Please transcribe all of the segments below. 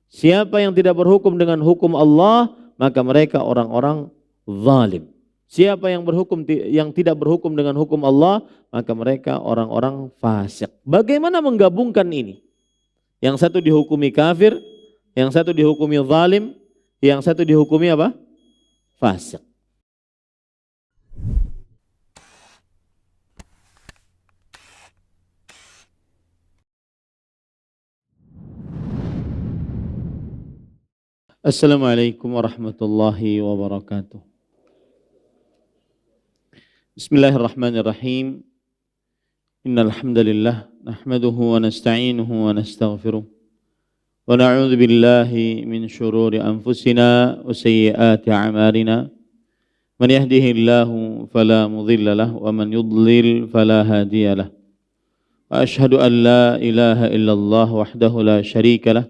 Siapa yang tidak berhukum dengan hukum Allah, maka mereka orang-orang zalim. Siapa yang tidak berhukum dengan hukum Allah, maka mereka orang-orang fasik. Bagaimana menggabungkan ini? Yang satu dihukumi kafir, yang satu dihukumi zalim, yang satu dihukumi apa? Fasik. Assalamualaikum warahmatullahi wabarakatuh. Bismillahirrahmanirrahim. Innal hamdalillah nahmaduhu wa nasta'inuhu wa nastaghfiruh. Wa na'udzu billahi min shururi anfusina wa sayyiati a'malina. Man yahdihillahu fala mudilla lahu wa man yudlil fala hadiya lahu. Wa ashhadu an la ilaha illallah wahdahu la syarika lahu.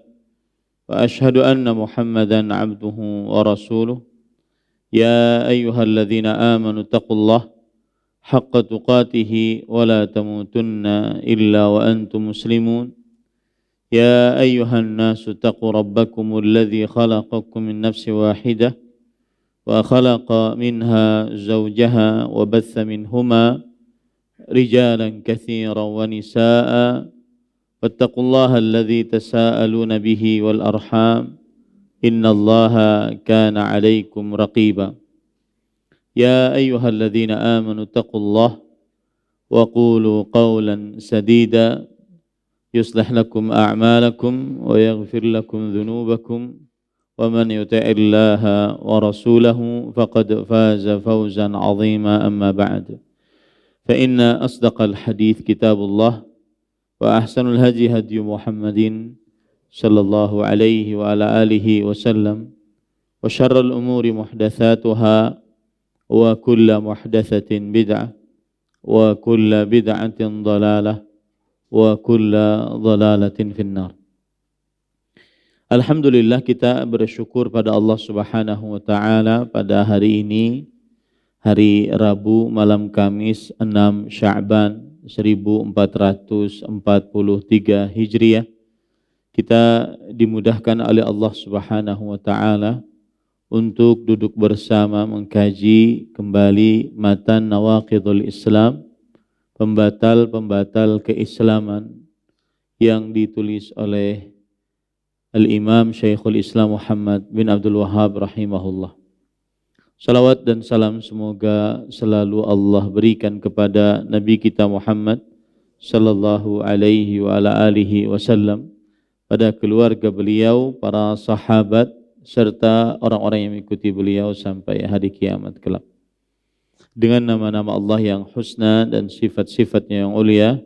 وأشهد أن محمدا عبده ورسوله يا أيها الذين آمنوا اتقوا الله حق تقاته ولا تموتن إلا وأنتم مسلمون يا أيها الناس اتقوا ربكم الذي خلقكم من نفس واحدة وخلق منها زوجها وبث منهما رجالا كثيرا ونساء واتقوا الله الذي تساءلون به والأرحام إن الله كان عليكم رقيبا يا أيها الذين آمنوا اتقوا الله وقولوا قولا سديدا يصلح لكم أعمالكم ويغفر لكم ذنوبكم ومن يطع الله ورسوله فقد فاز فوزا عظيما أما بعد فإن أصدق الحديث كتاب الله وأحسن الهدي هدي محمد صلى الله عليه وعلى آله وسلم وشر الأمور محدثاتها وكل محدثة بدعة وكل بدعة ضلالة وكل ضلالة في النار. Alhamdulillah, kita bersyukur pada Allah Subhanahu wa taala pada hari ini, hari Rabu malam Kamis 6 Sya'ban 1443 Hijriah, kita dimudahkan oleh Allah Subhanahu wa taala untuk duduk bersama mengkaji kembali matan Nawaqidul Islam, pembatal-pembatal keislaman yang ditulis oleh Al-Imam Syekhul Islam Muhammad bin Abdul Wahhab rahimahullah. Salawat dan salam semoga selalu Allah berikan kepada Nabi kita Muhammad sallallahu alaihi wa ala alihi wasallam, pada keluarga beliau, para sahabat, serta orang-orang yang mengikuti beliau sampai hari kiamat kelak. Dengan nama-nama Allah yang husna dan sifat-sifatnya yang ulia,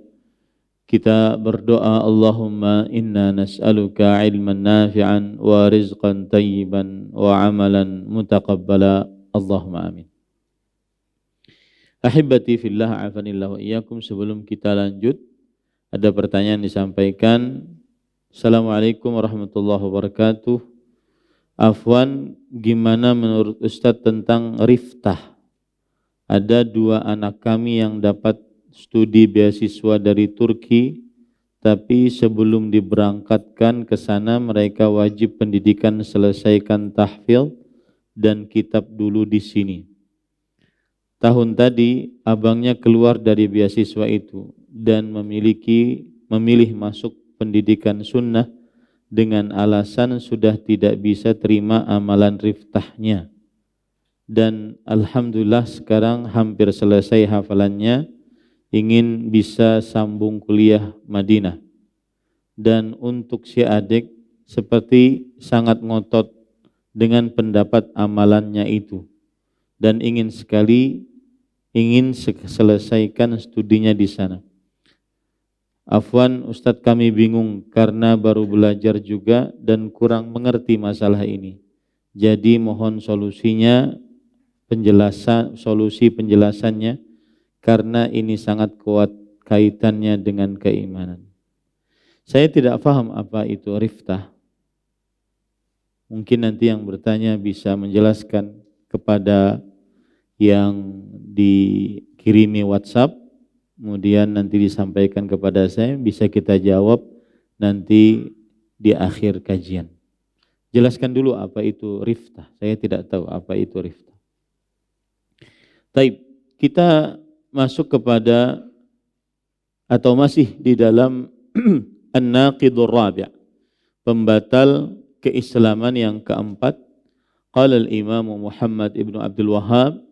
kita berdoa, Allahumma inna nas'aluka ilman nafi'an wa rizqan tayyiban wa amalan mutaqabbala. Allahumma amin. Ahibati fillah, afanillah wa iyyakum. Sebelum kita lanjut, ada pertanyaan disampaikan. Assalamualaikum warahmatullahi wabarakatuh. Afwan, gimana menurut Ustadz tentang riftah? Ada 2 anak kami yang dapat studi beasiswa dari Turki, tapi sebelum diberangkatkan ke sana mereka wajib pendidikan selesaikan tahfidz dan kitab dulu di sini. Tahun tadi abangnya keluar dari beasiswa itu dan memilih masuk pendidikan sunnah dengan alasan sudah tidak bisa terima amalan riftahnya. Dan alhamdulillah sekarang hampir selesai hafalannya, ingin bisa sambung kuliah Madinah. Dan untuk si adik seperti sangat ngotot dengan pendapat amalannya itu dan ingin selesaikan studinya di sana. Afwan Ustadz, kami bingung karena baru belajar juga dan kurang mengerti masalah ini. Jadi mohon solusi penjelasannya karena ini sangat kuat kaitannya dengan keimanan. Saya tidak paham apa itu riftah. Mungkin nanti yang bertanya bisa menjelaskan kepada yang dikirimi WhatsApp, kemudian nanti disampaikan kepada saya, bisa kita jawab nanti di akhir kajian. Jelaskan dulu apa itu riftah. Saya tidak tahu apa itu riftah. Taib, kita masuk kepada atau masih di dalam An-Naqidur Rabi', pembatal keislaman yang keempat. Qala al-Imam Muhammad ibnu Abdul Wahhab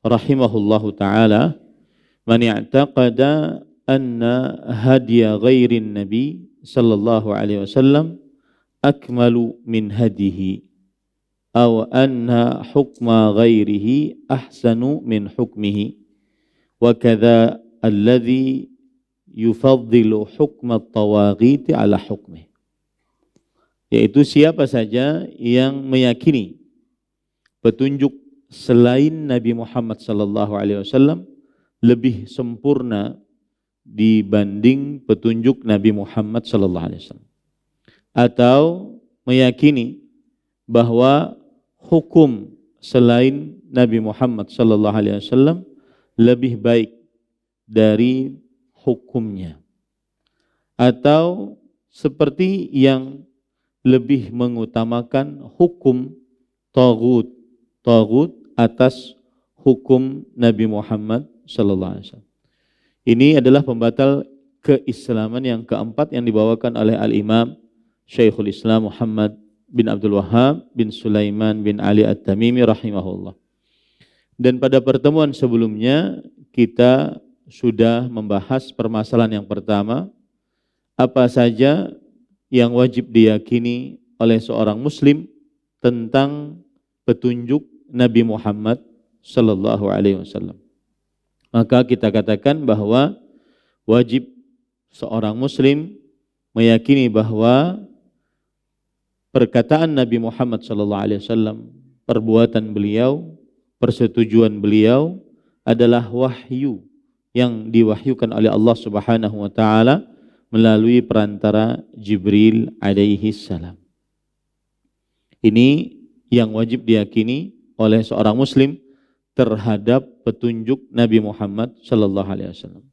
rahimahullahu ta'ala, man i'taqada anna hadiya ghairin nabi sallallahu alaihi wasallam akmalu min hadihi aw anna hukma ghairihi ahsanu min hukmihi wa kadza alladhi yufaddilu hukma at-tawaghiti ala hukmihi, yaitu siapa saja yang meyakini petunjuk selain Nabi Muhammad sallallahu alaihi wasallam lebih sempurna dibanding petunjuk Nabi Muhammad sallallahu alaihi wasallam, atau meyakini bahwa hukum selain Nabi Muhammad sallallahu alaihi wasallam lebih baik dari hukumnya, atau seperti yang lebih mengutamakan hukum taghut atas hukum Nabi Muhammad sallallahu alaihi wasallam. Ini adalah pembatal keislaman yang keempat yang dibawakan oleh Al-Imam Syekhul Islam Muhammad bin Abdul Wahhab bin Sulaiman bin Ali At-Tamimi rahimahullah. Dan pada pertemuan sebelumnya kita sudah membahas permasalahan yang pertama, apa saja yang wajib diyakini oleh seorang muslim tentang petunjuk Nabi Muhammad sallallahu alaihi wasallam. Maka kita katakan bahwa wajib seorang muslim meyakini bahwa perkataan Nabi Muhammad sallallahu alaihi wasallam, perbuatan beliau, persetujuan beliau adalah wahyu yang diwahyukan oleh Allah Subhanahu wa taala melalui perantara Jibril alaihi salam. Ini yang wajib diyakini oleh seorang muslim terhadap petunjuk Nabi Muhammad sallallahu alaihi wasallam.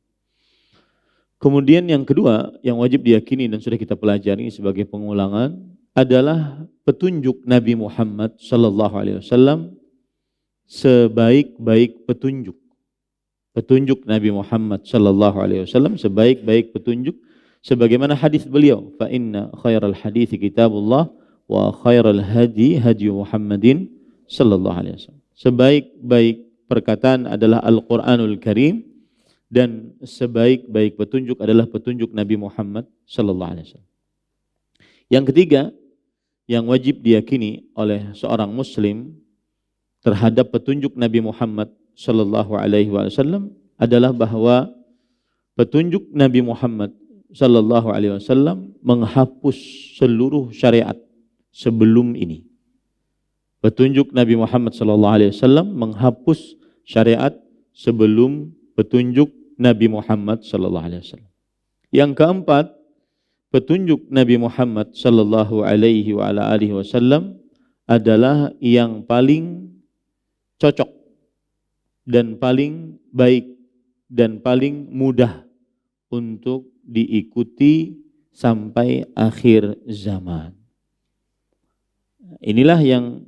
Kemudian yang kedua yang wajib diyakini dan sudah kita pelajari sebagai pengulangan adalah petunjuk Nabi Muhammad sallallahu alaihi wasallam sebaik-baik petunjuk. Petunjuk Nabi Muhammad sallallahu alaihi wasallam sebaik-baik petunjuk sebagaimana hadis beliau, fa inna khairal hadits kitabullah wa khairal hadi hadi Muhammadin sallallahu alaihi wasallam. Sebaik-baik perkataan adalah Al-Qur'anul Karim dan sebaik-baik petunjuk adalah petunjuk Nabi Muhammad sallallahu alaihi wasallam. Yang ketiga yang wajib diyakini oleh seorang muslim terhadap petunjuk Nabi Muhammad sallallahu alaihi wasallam adalah bahwa petunjuk Nabi Muhammad sallallahu alaihi wasallam menghapus seluruh syariat sebelum ini. Petunjuk Nabi Muhammad sallallahu alaihi wasallam menghapus syariat sebelum petunjuk Nabi Muhammad sallallahu alaihi wasallam. Yang keempat, petunjuk Nabi Muhammad sallallahu alaihi wasallam adalah yang paling cocok dan paling baik dan paling mudah untuk diikuti sampai akhir zaman. Inilah yang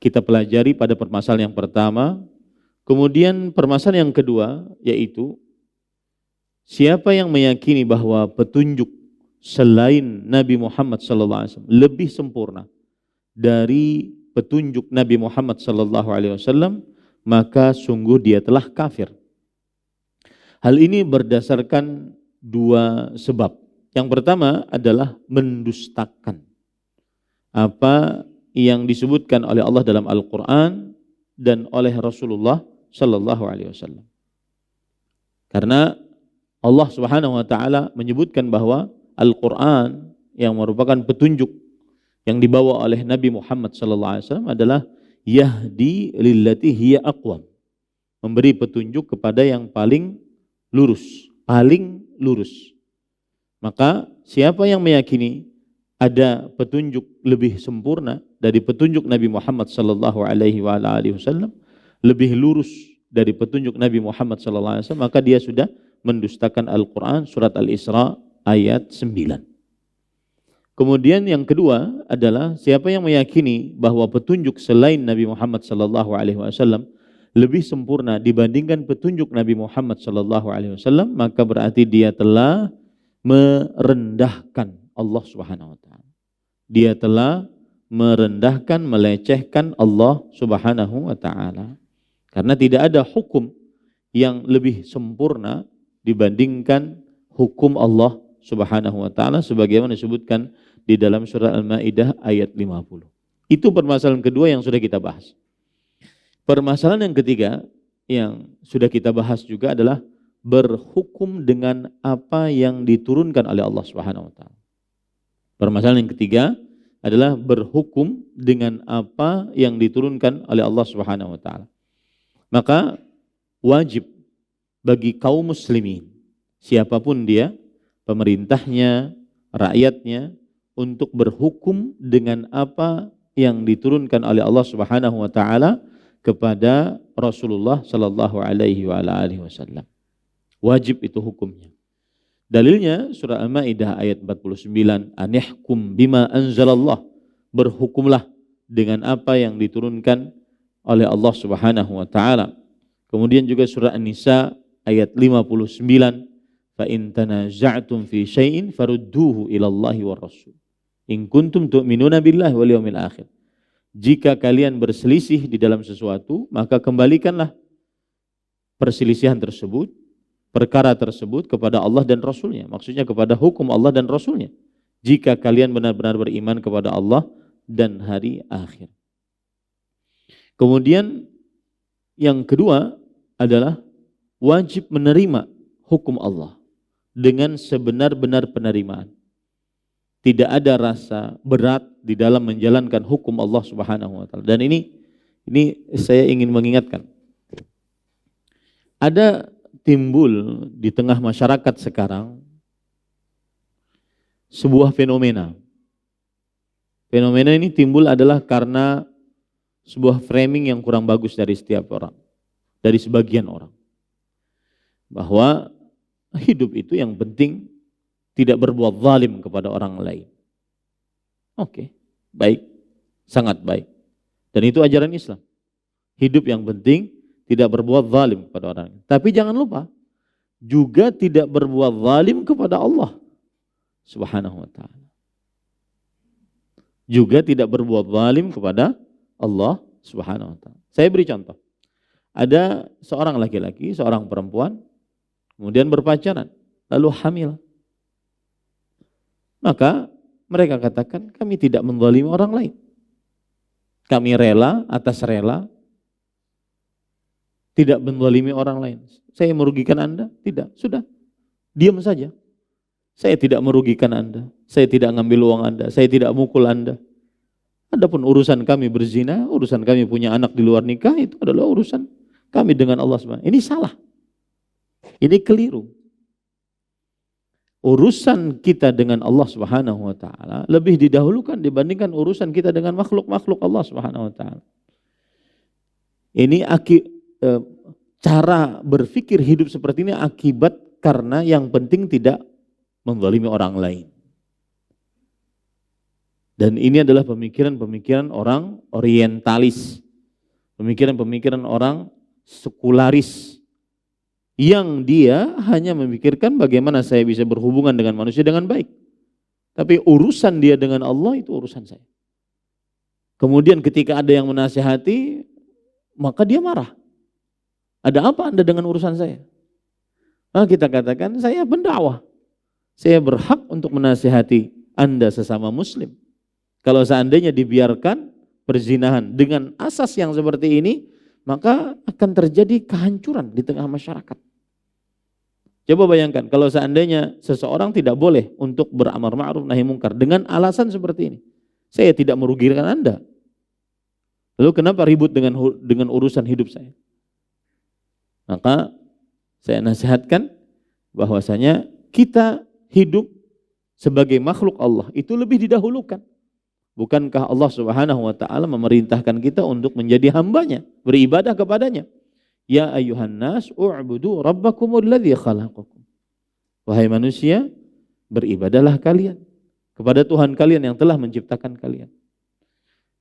kita pelajari pada permasalahan yang pertama. Kemudian permasalahan yang kedua yaitu siapa yang meyakini bahwa petunjuk selain Nabi Muhammad SAW lebih sempurna dari petunjuk Nabi Muhammad SAW, maka sungguh dia telah kafir. Hal ini berdasarkan dua sebab. Yang pertama adalah mendustakan apa yang disebutkan oleh Allah dalam Al-Quran dan oleh Rasulullah Sallallahu Alaihi Wasallam. Karena Allah Subhanahu Wa Taala menyebutkan bahwa Al-Quran yang merupakan petunjuk yang dibawa oleh Nabi Muhammad Sallallahu Alaihi Wasallam adalah yahdi lillati hiya aqwam, memberi petunjuk kepada yang paling lurus, Maka siapa yang meyakini ada petunjuk lebih sempurna dari petunjuk Nabi Muhammad sallallahu alaihi wasallam, lebih lurus dari petunjuk Nabi Muhammad sallallahu alaihi wasallam, maka dia sudah mendustakan Al-Qur'an surat Al-Isra ayat 9. Kemudian yang kedua adalah siapa yang meyakini bahwa petunjuk selain Nabi Muhammad sallallahu alaihi wasallam lebih sempurna dibandingkan petunjuk Nabi Muhammad sallallahu alaihi wasallam, maka berarti dia telah merendahkan Allah Subhanahu wa taala. Dia telah merendahkan, melecehkan Allah Subhanahu wa taala. Karena tidak ada hukum yang lebih sempurna dibandingkan hukum Allah Subhanahu wa taala sebagaimana disebutkan di dalam surah Al-Maidah ayat 50. Itu permasalahan kedua yang sudah kita bahas. Permasalahan yang ketiga yang sudah kita bahas juga adalah berhukum dengan apa yang diturunkan oleh Allah Subhanahu wa taala. Permasalahan yang ketiga adalah berhukum dengan apa yang diturunkan oleh Allah Subhanahu wa taala. Maka wajib bagi kaum muslimin, siapapun dia, pemerintahnya, rakyatnya, untuk berhukum dengan apa yang diturunkan oleh Allah Subhanahu wa taala kepada Rasulullah sallallahu alaihi wasallam. Wajib itu hukumnya. Dalilnya surah Al-Maidah ayat 49, anihkum bima anzalallah, berhukumlah dengan apa yang diturunkan oleh Allah Subhanahu wa taala. Kemudian juga surah An-Nisa ayat 59, fa in tanaza'tum fi syai'in farudduhu ila Allahi war Rasul. In kuntum tu'minuna billahi wal yawmil akhir. Jika kalian berselisih di dalam sesuatu, maka kembalikanlah perselisihan tersebut, perkara tersebut kepada Allah dan Rasulnya. Maksudnya kepada hukum Allah dan Rasulnya. Jika kalian benar-benar beriman kepada Allah dan hari akhir. Kemudian yang kedua adalah wajib menerima hukum Allah dengan sebenar-benar penerimaan. Tidak ada rasa berat di dalam menjalankan hukum Allah Subhanahu wa taala. Dan ini saya ingin mengingatkan. Ada timbul di tengah masyarakat sekarang sebuah fenomena. Fenomena ini timbul adalah karena sebuah framing yang kurang bagus dari setiap orang, dari sebagian orang. Bahwa hidup itu yang penting tidak berbuat zalim kepada orang lain. Oke, baik, sangat baik. Dan itu ajaran Islam. Hidup yang penting tidak berbuat zalim kepada orang lain. Tapi jangan lupa, juga tidak berbuat zalim kepada Allah Subhanahu wa taala. Juga tidak berbuat zalim kepada Allah Subhanahu wa taala. Saya beri contoh. Ada seorang laki-laki, seorang perempuan, kemudian berpacaran, lalu hamil. Maka mereka katakan, kami tidak menzalimi orang lain. Kami rela, atas rela, tidak menzalimi orang lain. Saya merugikan Anda? Tidak, sudah. Diam saja. Saya tidak merugikan Anda. Saya tidak ngambil uang Anda. Saya tidak mukul Anda. Adapun urusan kami berzina, urusan kami punya anak di luar nikah, itu adalah urusan kami dengan Allah SWT. Ini salah. Ini keliru. Urusan kita dengan Allah Subhanahu wa taala lebih didahulukan dibandingkan urusan kita dengan makhluk-makhluk Allah Subhanahu wa taala. Ini cara berpikir hidup seperti ini akibat karena yang penting tidak menzalimi orang lain. Dan ini adalah pemikiran-pemikiran orang orientalis. Pemikiran-pemikiran orang sekularis. Yang dia hanya memikirkan bagaimana saya bisa berhubungan dengan manusia dengan baik. Tapi urusan dia dengan Allah itu urusan saya. Kemudian ketika ada yang menasihati, maka dia marah. Ada apa Anda dengan urusan saya? Nah, kita katakan saya pendakwah. Saya berhak untuk menasihati Anda sesama muslim. Kalau seandainya dibiarkan perzinahan dengan asas yang seperti ini, maka akan terjadi kehancuran di tengah masyarakat. Coba bayangkan kalau seandainya seseorang tidak boleh untuk beramar ma'ruf nahi mungkar dengan alasan seperti ini. Saya tidak merugikan Anda. Lalu kenapa ribut dengan urusan hidup saya? Maka saya nasihatkan bahwasanya kita hidup sebagai makhluk Allah itu lebih didahulukan. Bukankah Allah Subhanahu wa taala memerintahkan kita untuk menjadi hambanya, beribadah kepadanya? Ya ayyuhan nas u'budu rabbakumul ladzi khalaqakum. Wahai manusia, beribadahlah kalian kepada Tuhan kalian yang telah menciptakan kalian.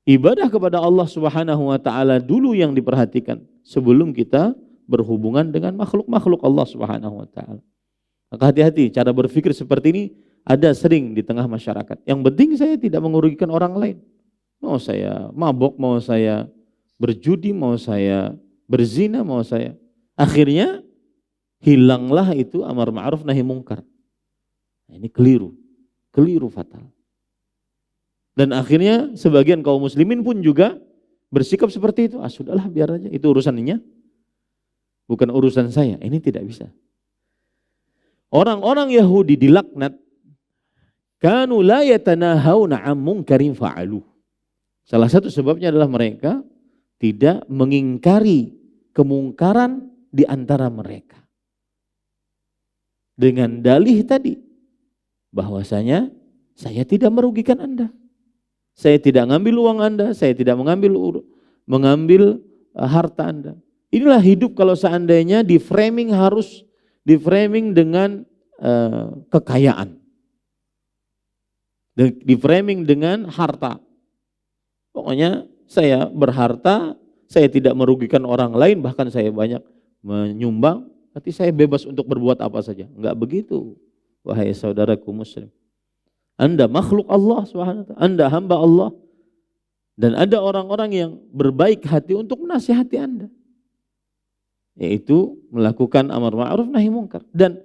Ibadah kepada Allah Subhanahu wa taala dulu yang diperhatikan sebelum kita berhubungan dengan makhluk-makhluk Allah Subhanahu wa taala. Maka hati-hati, cara berpikir seperti ini ada sering di tengah masyarakat. Yang penting saya tidak merugikan orang lain. Mau saya mabok, mau saya berjudi, mau saya berzina, mau saya. Akhirnya hilanglah itu amar ma'ruf nahi mungkar. Nah, ini keliru fatal. Dan akhirnya sebagian kaum muslimin pun juga bersikap seperti itu. Ah sudahlah biar aja, itu urusannya. Bukan urusan saya, ini tidak bisa. Orang-orang Yahudi dilaknat, kanu la yatanahawna 'an munkarin fa'alu. Salah satu sebabnya adalah mereka tidak mengingkari kemungkaran di antara mereka. Dengan dalih tadi, bahwasanya saya tidak merugikan Anda. Saya tidak mengambil uang Anda, saya tidak mengambil harta Anda. Inilah hidup kalau seandainya harus di framing dengan kekayaan. Di framing dengan harta. Pokoknya saya berharta, saya tidak merugikan orang lain, bahkan saya banyak menyumbang, berarti saya bebas untuk berbuat apa saja. Enggak begitu, wahai saudaraku muslim. Anda makhluk Allah SWT, Anda hamba Allah. Dan ada orang-orang yang berbaik hati untuk menasihati Anda. Yaitu melakukan amar ma'ruf nahi mungkar. Dan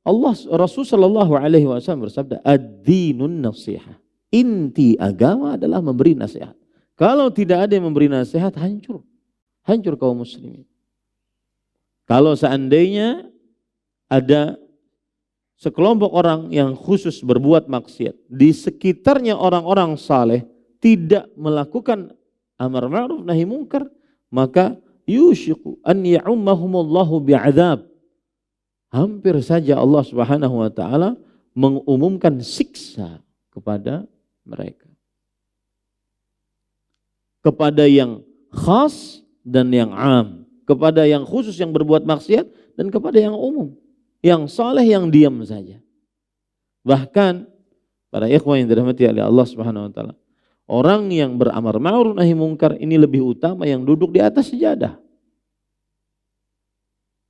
Rasulullah SAW bersabda, ad-dinun nasiha. Inti agama adalah memberi nasihat. Kalau tidak ada yang memberi nasihat, hancur kaum muslimin. Kalau seandainya ada sekelompok orang yang khusus berbuat maksiat, di sekitarnya orang-orang saleh tidak melakukan amar ma'ruf nahi mungkar, maka yushiku an ya'ummahumullahu bi'adzab. Hampir saja Allah Subhanahu wa taala mengumumkan siksa kepada mereka. Kepada yang khas dan yang am, kepada yang khusus yang berbuat maksiat dan kepada yang umum. Yang saleh yang diam saja. Bahkan para ikhwan yang dirahmati oleh Allah Subhanahu wa taala, orang yang beramar ma'ruf nahi mungkar ini lebih utama yang duduk di atas sejadah.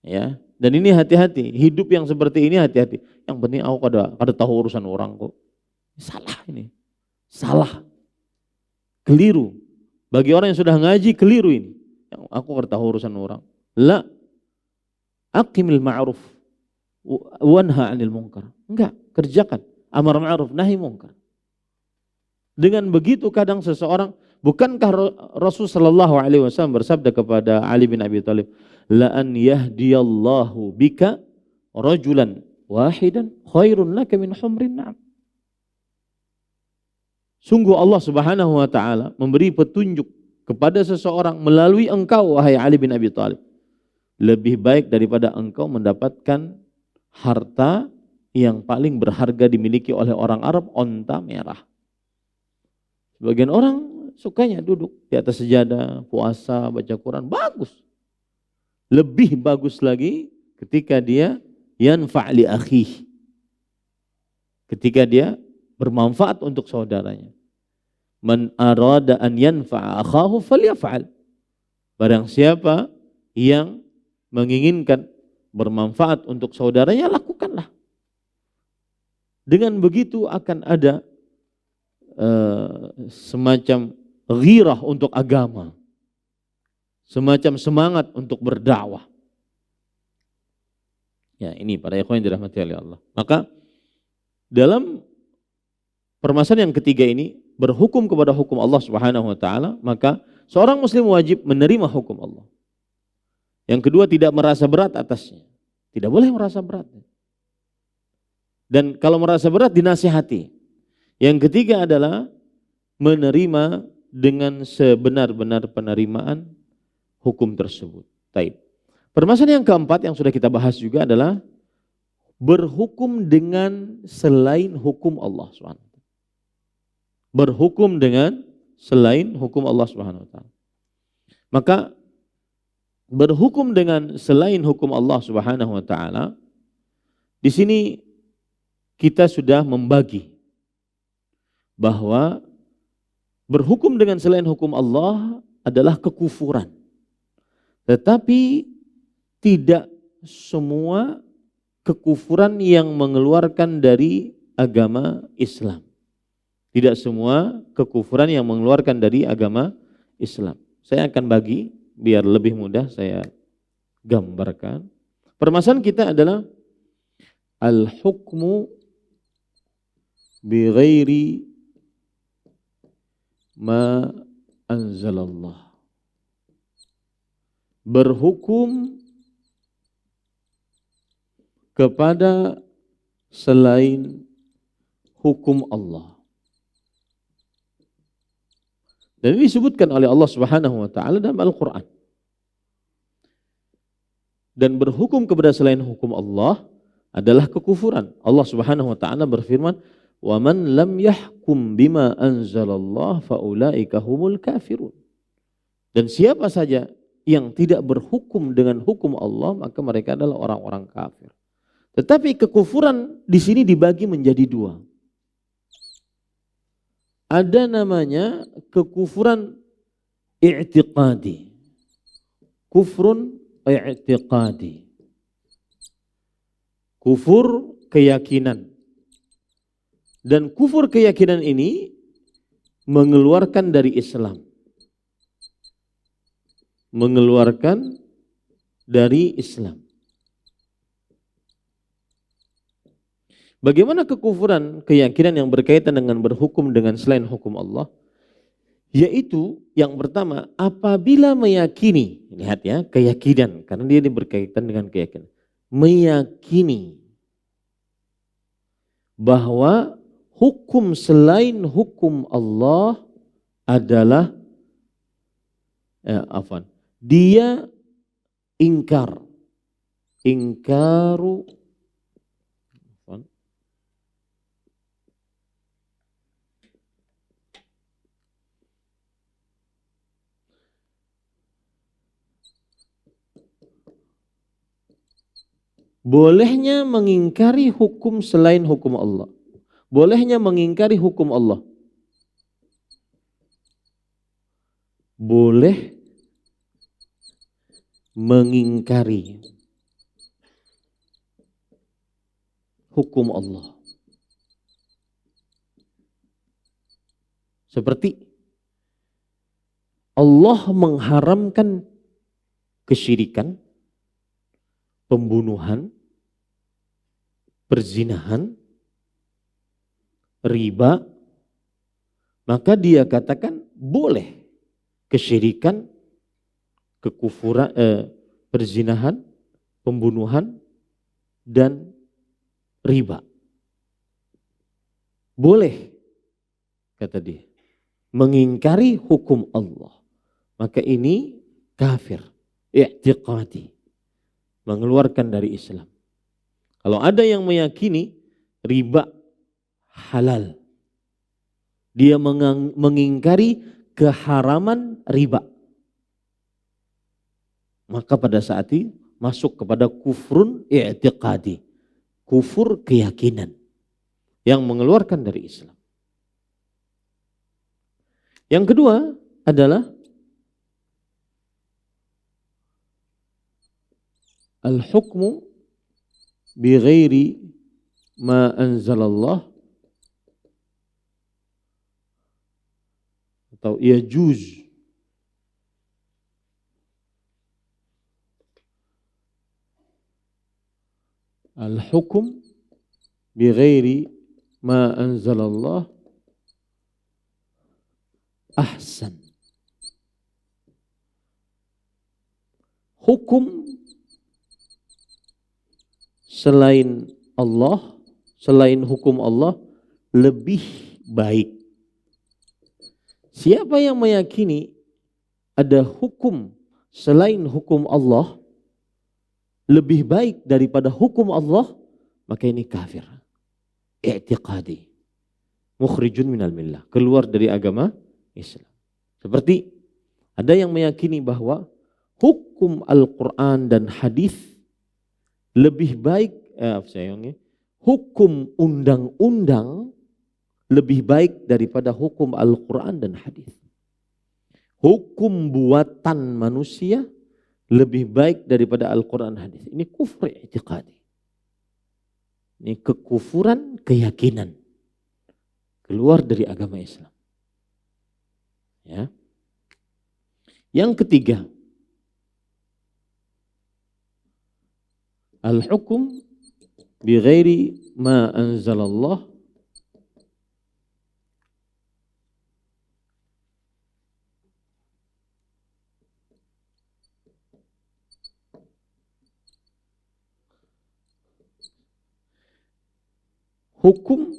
Ya, dan ini hati-hati, hidup yang seperti ini hati-hati. Yang penting aku kada tahu urusan orang kok. Salah ini. Salah. Keliru. Bagi orang yang sudah ngaji keliru ini. Aku kada tahu urusan orang. La. Aqimil ma'ruf wanha 'anil munkar. Enggak, kerjakan amar ma'ruf nahi munkar. Dengan begitu kadang seseorang, bukankah Rasul sallallahu alaihi wasallam bersabda kepada Ali bin Abi Thalib, la an yahdiyallahu bika rajulan wahidan khairun laka min humrin na'am. Sungguh Allah Subhanahu wa taala memberi petunjuk kepada seseorang melalui engkau wahai Ali bin Abi Thalib, lebih baik daripada engkau mendapatkan harta yang paling berharga dimiliki oleh orang Arab, onta merah. Sebagian orang sukanya duduk di atas sejadah, puasa, baca Quran, bagus. Lebih bagus lagi ketika dia yanfa' li akhih. Ketika dia bermanfaat untuk saudaranya. Man arada an yanfa'a akhahu falyaf'al. Barang siapa yang menginginkan bermanfaat untuk saudaranya, lakukanlah. Dengan begitu akan ada semacam ghirah untuk agama, semacam semangat untuk berdakwah. Ya, ini para ikhwan yang dirahmati oleh Allah. Maka dalam permasalahan yang ketiga ini, berhukum kepada hukum Allah Subhanahu wa taala, maka seorang muslim wajib menerima hukum Allah. Yang kedua, tidak merasa berat atasnya. Tidak boleh merasa berat. Dan kalau merasa berat, dinasihati. Yang ketiga adalah menerima dengan sebenar-benar penerimaan hukum tersebut. Taib. Permasalahan yang keempat yang sudah kita bahas juga adalah berhukum dengan selain hukum Allah SWT. Berhukum dengan selain hukum Allah SWT. Maka berhukum dengan selain hukum Allah Subhanahu wa taala, di sini kita sudah membagi bahwa berhukum dengan selain hukum Allah adalah kekufuran. Tetapi tidak semua kekufuran yang mengeluarkan dari agama Islam. Tidak semua kekufuran yang mengeluarkan dari agama Islam. Saya akan bagi biar lebih mudah saya gambarkan. Permasalahan kita adalah al-hukmu bi ghairi ma anzalallah. Berhukum kepada selain hukum Allah. Dan ini disebutkan oleh Allah Subhanahu wa taala dalam Al-Qur'an. Dan berhukum kepada selain hukum Allah adalah kekufuran. Allah Subhanahu wa taala berfirman, "Wa man lam yahkum bima anzalallah faulaika humul kafirun." Dan siapa saja yang tidak berhukum dengan hukum Allah, maka mereka adalah orang-orang kafir. Tetapi kekufuran di sini dibagi menjadi dua. Ada namanya kekufuran i'tiqadi. Kufrun i'tiqadi. Kufur keyakinan. Dan kufur keyakinan ini mengeluarkan dari Islam. Mengeluarkan dari Islam. Bagaimana kekufuran keyakinan yang berkaitan dengan berhukum dengan selain hukum Allah? Yaitu yang pertama, apabila meyakini, lihat ya, keyakinan, karena dia berkaitan dengan keyakinan. Meyakini bahwa hukum selain hukum Allah adalah dia ingkaru bolehnya mengingkari hukum selain hukum Allah. Bolehnya mengingkari hukum Allah. Boleh mengingkari hukum Allah. Seperti Allah mengharamkan kesyirikan, pembunuhan, perzinahan, riba, maka dia katakan boleh kesyirikan, kekufuran, perzinahan, pembunuhan, dan riba. Boleh, kata dia, mengingkari hukum Allah. Maka ini kafir, i'tiqadi, mengeluarkan dari Islam. Kalau ada yang meyakini riba halal, dia mengingkari keharaman riba, maka pada saat itu masuk kepada kufrun i'tiqadi, kufur keyakinan yang mengeluarkan dari Islam. Yang kedua adalah al-hukmu bi ghairi ma anzalallah atau yajuz al-hukm bi ghairi ma anzalallah ahsan. Hukum selain Allah, selain hukum Allah lebih baik. Siapa yang meyakini ada hukum selain hukum Allah lebih baik daripada hukum Allah, maka ini kafir. I'tiqadi. Mukhrijun minal millah, keluar dari agama Islam. Seperti ada yang meyakini bahwa hukum Al-Quran dan hadis lebih baik, hukum undang-undang lebih baik daripada hukum Al-Quran dan hadis. Hukum buatan manusia lebih baik daripada Al-Quran dan hadis. Ini kufur i'tiqadi. Ini kekufuran keyakinan. Keluar dari agama Islam. Ya. Yang ketiga, al-hukum bi ghairi ma anzalallah hukum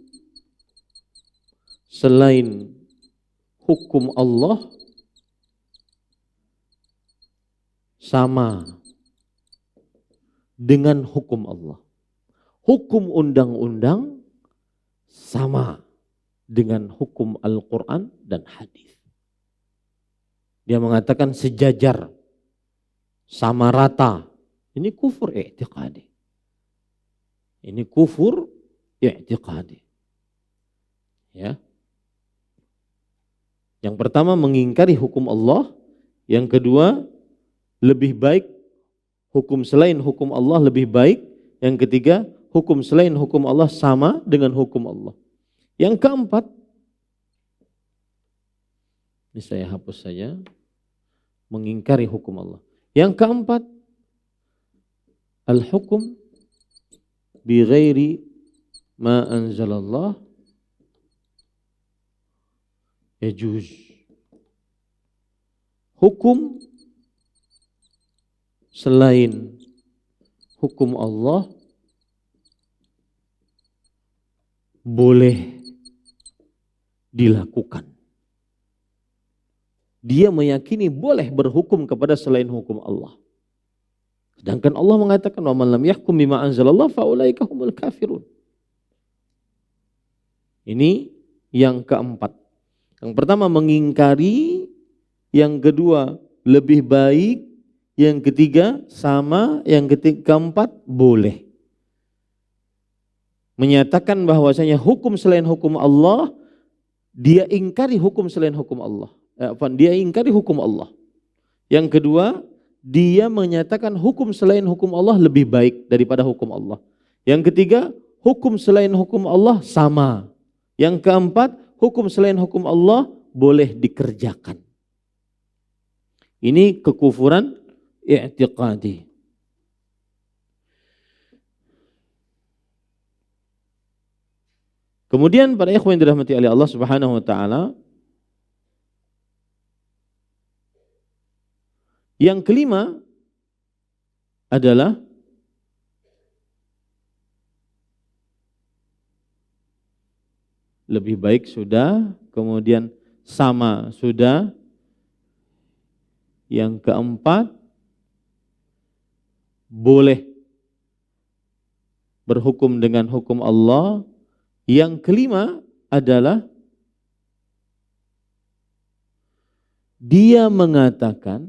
selain hukum Allah sama dengan hukum Allah. Hukum undang-undang sama dengan hukum Al-Quran dan hadis. Dia mengatakan sejajar, sama rata. Ini kufur i'tiqadi. Ini kufur i'tiqadi. Ya. Yang pertama mengingkari hukum Allah, yang kedua lebih baik hukum selain hukum Allah lebih baik, yang ketiga hukum selain hukum Allah sama dengan hukum Allah. Yang keempat, ini saya hapus saja, mengingkari hukum Allah. Yang keempat, al-hukum bi ghairi ma anzalallah yajuz. Hukum selain hukum Allah boleh dilakukan. Dia meyakini boleh berhukum kepada selain hukum Allah. Sedangkan Allah mengatakan wa man lam yahkum bima anzalallah fa ulaika humul kafirun. Ini yang keempat. Yang pertama mengingkari, yang kedua lebih baik, yang ketiga sama, yang keempat boleh. Menyatakan bahwasanya hukum selain hukum Allah, dia ingkari hukum selain hukum Allah. Dia ingkari hukum Allah. Yang kedua, dia menyatakan hukum selain hukum Allah lebih baik daripada hukum Allah. Yang ketiga, hukum selain hukum Allah sama. Yang keempat, hukum selain hukum Allah boleh dikerjakan. Ini kekufuran i'tiqadi. Kemudian para ikhwan yang dirahmati oleh Allah Subhanahu wa taala, yang kelima adalah lebih baik sudah, kemudian sama sudah. Yang keempat, boleh berhukum dengan hukum Allah. Yang kelima adalah dia mengatakan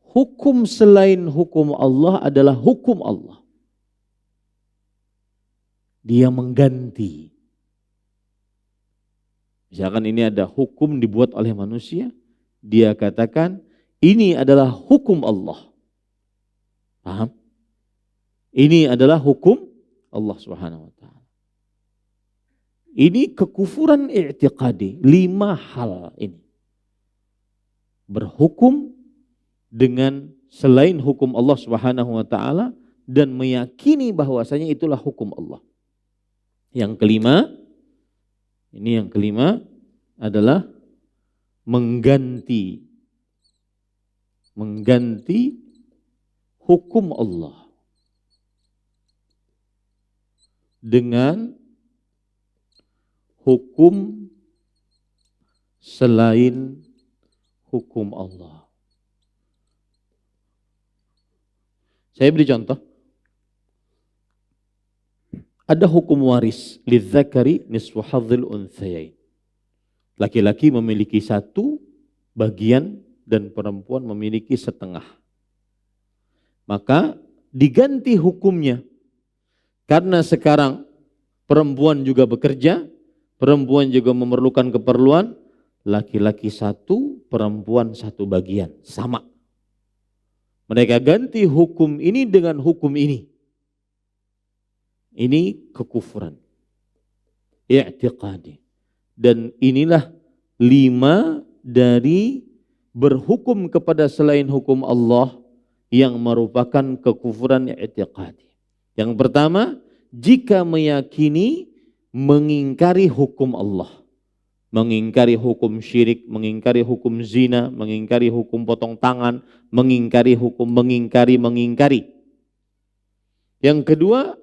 hukum selain hukum Allah adalah hukum Allah. Dia mengganti. Misalkan ini ada hukum dibuat oleh manusia, dia katakan ini adalah hukum Allah. Paham? Ini adalah hukum Allah Subhanahu wa taala. Ini kekufuran i'tiqadi, 5 hal ini. Berhukum dengan selain hukum Allah Subhanahu wa taala dan meyakini bahwasanya itulah hukum Allah. Yang kelima, ini yang kelima adalah mengganti hukum Allah dengan hukum selain hukum Allah. Saya beri contoh. Ada hukum waris, lidzakari nisfu hadzil unthayain. Laki-laki memiliki 1 bagian dan perempuan memiliki setengah. Maka diganti hukumnya. Karena sekarang perempuan juga bekerja, Perempuan juga memerlukan keperluan, laki-laki satu, perempuan satu bagian, sama. Mereka ganti hukum ini dengan hukum ini. Ini kekufuran i'tiqadi. Dan inilah 5 dari berhukum kepada selain hukum Allah yang merupakan kekufuran i'tiqadi. Yang pertama, jika meyakini mengingkari hukum Allah, mengingkari hukum syirik, mengingkari hukum zina, mengingkari hukum potong tangan, mengingkari hukum mengingkari. Yang kedua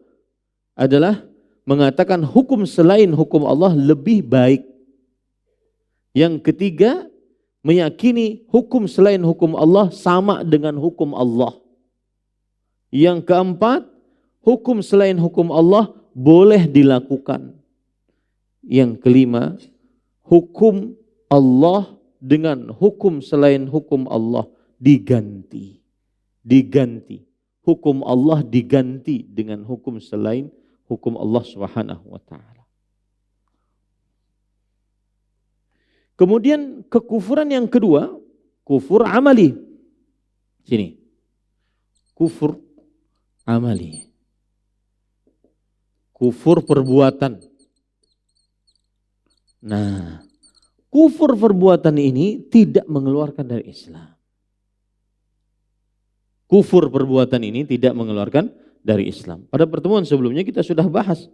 adalah mengatakan hukum selain hukum Allah lebih baik. Yang ketiga, meyakini hukum selain hukum Allah sama dengan hukum Allah. Yang keempat, hukum selain hukum Allah boleh dilakukan. Yang kelima, hukum Allah dengan hukum selain hukum Allah diganti. Hukum Allah diganti dengan hukum selain hukum Allah Subhanahu wa taala. Kemudian kekufuran yang kedua, kufur amali. Sini. Kufur amali. Kufur perbuatan. Nah, kufur perbuatan ini tidak mengeluarkan dari Islam. Kufur perbuatan ini tidak mengeluarkan dari Islam. Pada pertemuan sebelumnya kita sudah bahas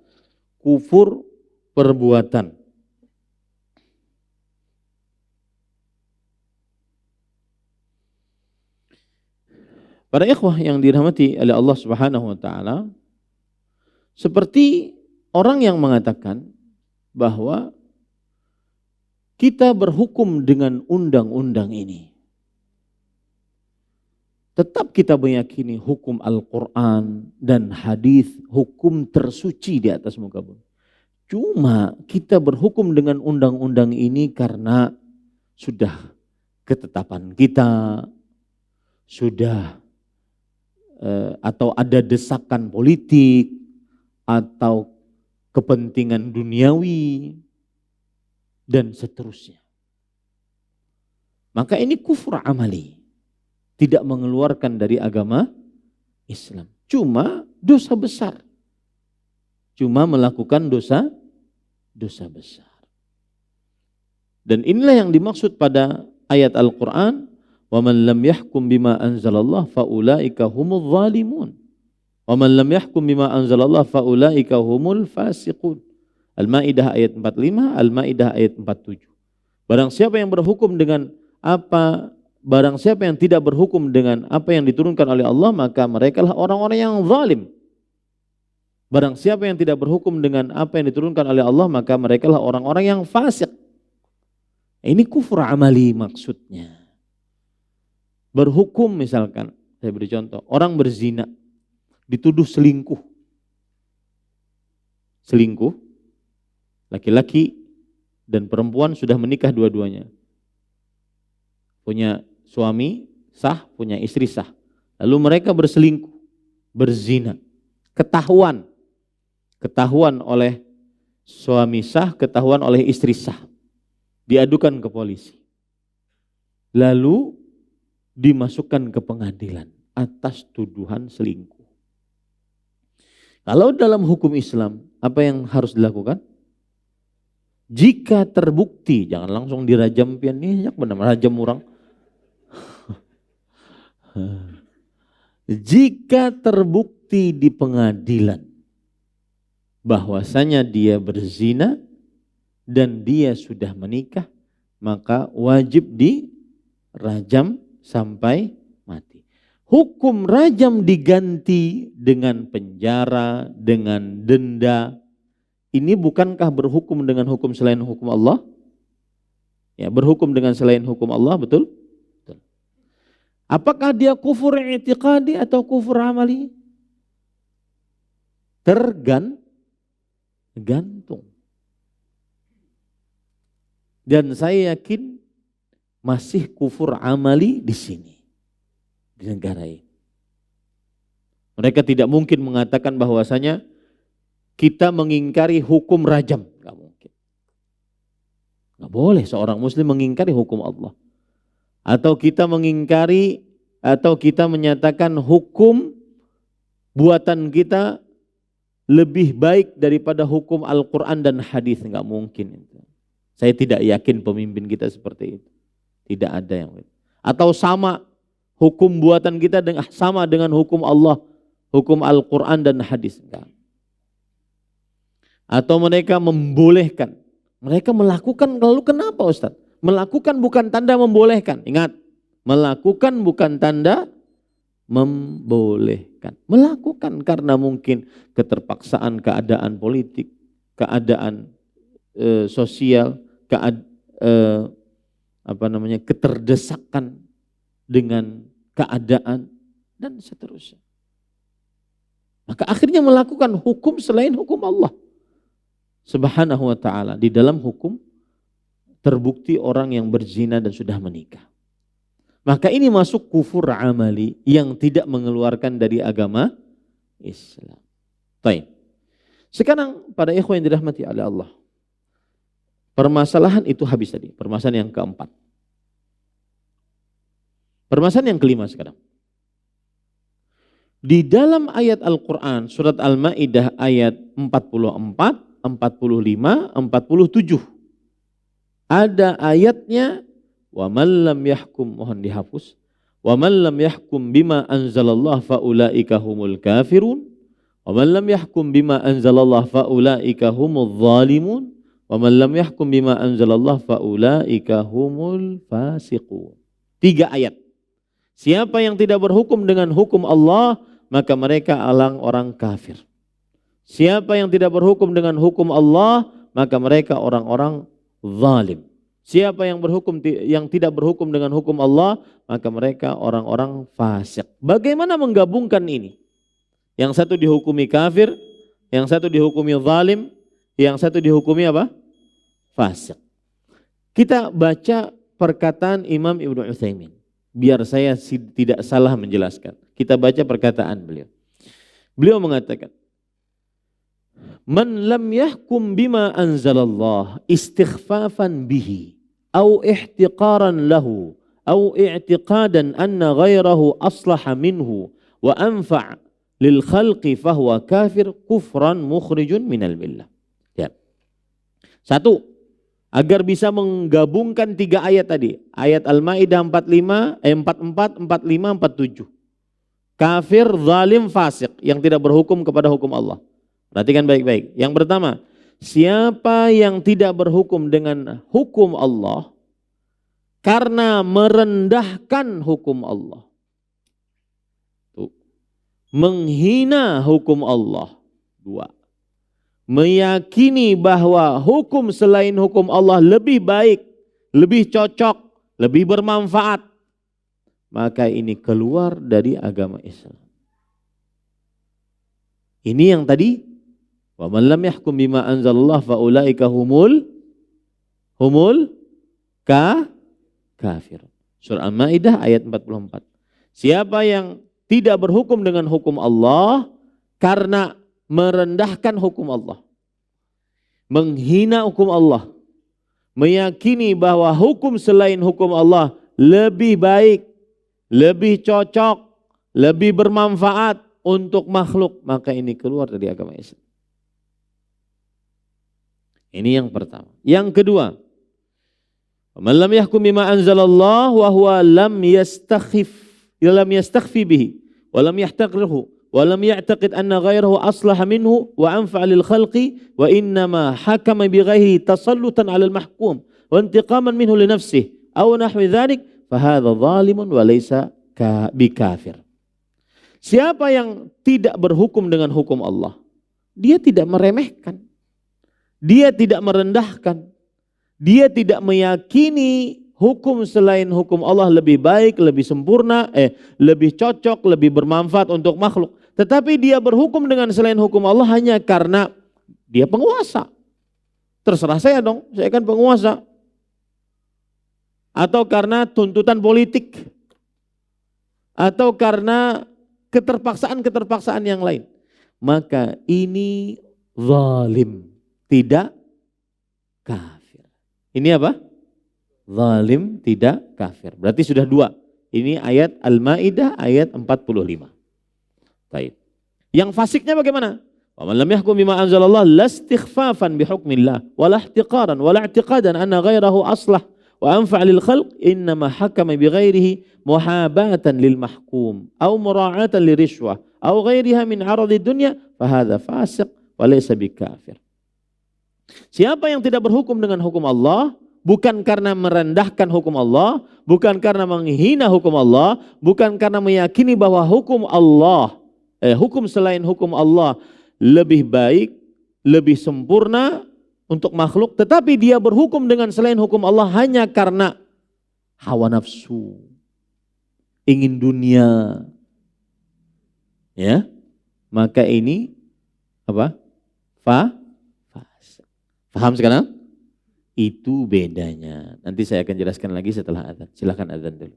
kufur perbuatan. Para ikhwah yang dirahmati oleh Allah Subhanahu wa taala, seperti orang yang mengatakan bahwa kita berhukum dengan undang-undang ini. Tetap kita meyakini hukum Al-Quran dan hadis, hukum tersuci di atas muka bumi. Cuma kita berhukum dengan undang-undang ini karena sudah ketetapan kita, sudah atau ada desakan politik atau kepentingan duniawi dan seterusnya. Maka ini kufur amali. Tidak mengeluarkan dari agama Islam. Cuma dosa besar. Cuma melakukan dosa besar. Dan inilah yang dimaksud pada ayat Al-Quran, وَمَنْ لَمْ يَحْكُمْ بِمَا أَنْزَلَ اللَّهُ فَأُولَٰئِكَ هُمُ الظَّالِمُونَ وَمَنْ لَمْ يَحْكُمْ بِمَا أَنْزَلَ اللَّهُ فَأُولَٰئِكَ هُمُ الْفَاسِقُونَ. Al-Maidah ayat 45, Al-Maidah ayat 47. Barang siapa yang berhukum dengan apa, barang siapa yang tidak berhukum dengan apa yang diturunkan oleh Allah, maka merekalah orang-orang yang zalim. Barang siapa yang tidak berhukum dengan apa yang diturunkan oleh Allah, maka merekalah orang-orang yang fasik. Ini kufur amali maksudnya. Berhukum misalkan, saya beri contoh, orang berzina, dituduh selingkuh. Selingkuh, laki-laki dan perempuan sudah menikah dua-duanya. Punya suami sah, punya istri sah. Lalu mereka berselingkuh, berzina. Ketahuan oleh suami sah, ketahuan oleh istri sah. Diadukan ke polisi. Lalu dimasukkan ke pengadilan atas tuduhan selingkuh. Kalau dalam hukum Islam, apa yang harus dilakukan? Jika terbukti, jangan langsung dirajam pian nih, benar rajam orang. Jika terbukti di pengadilan bahwasanya dia berzina dan dia sudah menikah, maka wajib dirajam sampai mati. Hukum rajam diganti dengan penjara, dengan denda. Ini bukankah berhukum dengan hukum selain hukum Allah? Ya, berhukum dengan selain hukum Allah, betul? Betul. Apakah dia kufur i'tiqadi atau kufur amali? Tergantung. Dan saya yakin masih kufur amali di sini, di negara ini. Mereka tidak mungkin mengatakan bahwasanya kita mengingkari hukum rajam, nggak mungkin. Nggak boleh seorang muslim mengingkari hukum Allah. Atau kita mengingkari, atau kita menyatakan hukum buatan kita lebih baik daripada hukum Al-Quran dan hadis. Nggak mungkin. Saya tidak yakin pemimpin kita seperti itu. Tidak ada yang begitu. Atau sama hukum buatan kita sama dengan hukum Allah, hukum Al-Quran dan hadis. Enggak. Atau mereka membolehkan. Mereka melakukan, lalu kenapa Ustaz? Melakukan bukan tanda membolehkan. Ingat, melakukan bukan tanda membolehkan. Melakukan karena mungkin keterpaksaan keadaan politik, keadaan sosial, keterdesakan dengan keadaan dan seterusnya. Maka akhirnya melakukan hukum selain hukum Allah Subhanahu wa ta'ala. Di dalam hukum terbukti orang yang berzina dan sudah menikah. Maka ini masuk kufur amali yang tidak mengeluarkan dari agama Islam. Baik. Sekarang pada ikhwan yang dirahmati oleh Allah. Permasalahan itu habis tadi. Permasalahan yang keempat. Permasalahan yang kelima sekarang. Di dalam ayat Al-Quran, surat Al-Ma'idah ayat 44, 45, 47. Ada ayatnya, wa man lam yahkum, mohon dihapus, wa man lam yahkum bima anzalallah faulaika humul kafirun, wa man lam yahkum bima anzalallah faulaika humul zalimun, wa man lam yahkum bima anzalallah faulaika humul fasiqun. 3 ayat. Siapa yang tidak berhukum dengan hukum Allah, maka mereka orang kafir. Siapa yang tidak berhukum dengan hukum Allah, maka mereka orang-orang zalim. Siapa yang tidak berhukum dengan hukum Allah, maka mereka orang-orang fasik. Bagaimana menggabungkan ini? Yang satu dihukumi kafir, yang satu dihukumi zalim, yang satu dihukumi apa? Fasik. Kita baca perkataan Imam Ibnu Utsaimin. Biar saya tidak salah menjelaskan. Kita baca perkataan beliau. Beliau mengatakan, man lam yahkum bima anzalallah istighfafan bihi au ihtiqaran lahu au i'tiqadan anna ghairahu aslaha minhu wa anfa' lil khalqi fahuwa kafir kufran mukhrijun minal millah. Ya. 1. Agar bisa menggabungkan 3 ayat tadi. Ayat Al-Ma'idah 44, 45, 47. Kafir, zalim, fasik yang tidak berhukum kepada hukum Allah. Perhatikan baik-baik. Yang pertama, siapa yang tidak berhukum dengan hukum Allah karena merendahkan hukum Allah. Menghina hukum Allah. 2. Meyakini bahwa hukum selain hukum Allah lebih baik, lebih cocok, lebih bermanfaat. Maka ini keluar dari agama Islam. Ini yang tadi, wa man lam yahkum bima anzalallah faulaika humul kafir. Surah Al-Maidah ayat 44. Siapa yang tidak berhukum dengan hukum Allah karena merendahkan hukum Allah, menghina hukum Allah, meyakini bahwa hukum selain hukum Allah lebih baik, lebih cocok, lebih bermanfaat untuk makhluk, maka ini keluar dari agama Islam. Ini yang pertama. Yang kedua, man lam yahkum bima anzalallah wa huwa lam yastakhfi bihi wa lam yahtaqirhu wa lam ya'taqid anna ghayrahu aslaha minhu wa anfa'a lil khalqi wa innama hakama bi ghairihi tasallutan 'ala al mahkum wa intiqaman minhu li nafsihi aw nahwi dhalik fa hadha zalimun wa laysa bikafir. Siapa yang tidak berhukum dengan hukum Allah, dia tidak meremehkan, dia tidak merendahkan, dia tidak meyakini hukum selain hukum Allah lebih baik, lebih sempurna, lebih cocok, lebih bermanfaat untuk makhluk. Tetapi dia berhukum dengan selain hukum Allah hanya karena dia penguasa. Terserah saya dong, saya kan penguasa. Atau karena tuntutan politik. Atau karena keterpaksaan-keterpaksaan yang lain. Maka ini zalim, tidak kafir. Ini apa? Zalim, tidak kafir. Berarti sudah dua. Ini ayat Al-Maidah ayat 45. Baik. Yang fasiknya bagaimana? Wa man lam yahkum bima anzalallah lastighfafan bihukmillah wala ihtiqaran wala i'tiqadan anna ghairahu aslah wa anfa' lil khalq innama hakama bighairihi muhabatan lil mahkum aw mura'atan lirishwah aw ghairiha min 'aradi dunya fa hadza fasiq wa laysa bikafir. Siapa yang tidak berhukum dengan hukum Allah, bukan karena merendahkan hukum Allah, bukan karena menghina hukum Allah, bukan karena meyakini bahwa hukum Allah, hukum selain hukum Allah lebih baik, lebih sempurna untuk makhluk, tetapi dia berhukum dengan selain hukum Allah hanya karena hawa nafsu, ingin dunia, ya, maka ini apa? Paham sekarang? Itu bedanya. Nanti saya akan jelaskan lagi setelah adzan. Silakan adzan dulu.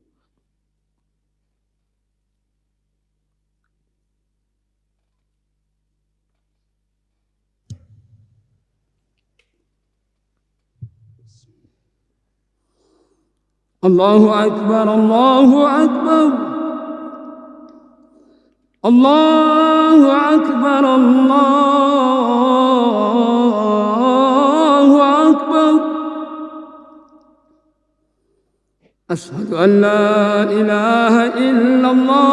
Allahu Akbar, Allahu Akbar. Allahu Akbar, Allahu Akbar. Ashhadu an la ilaha illallah.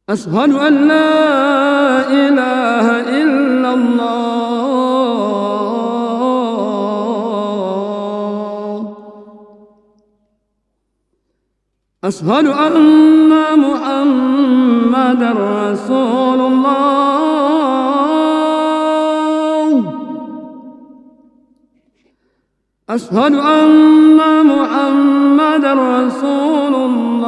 Ashhadu an la ilaha illallah. أشهد أن محمدًا رسول الله. أشهد أن محمدًا رسول الله.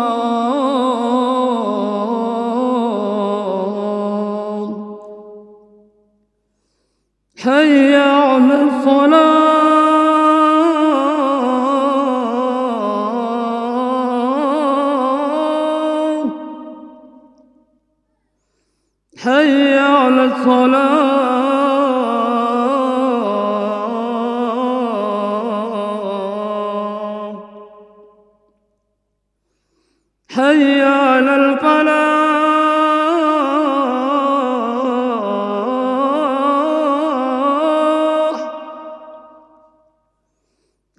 حي على الصلاة. حي على الصلاة. حي على الفلاح.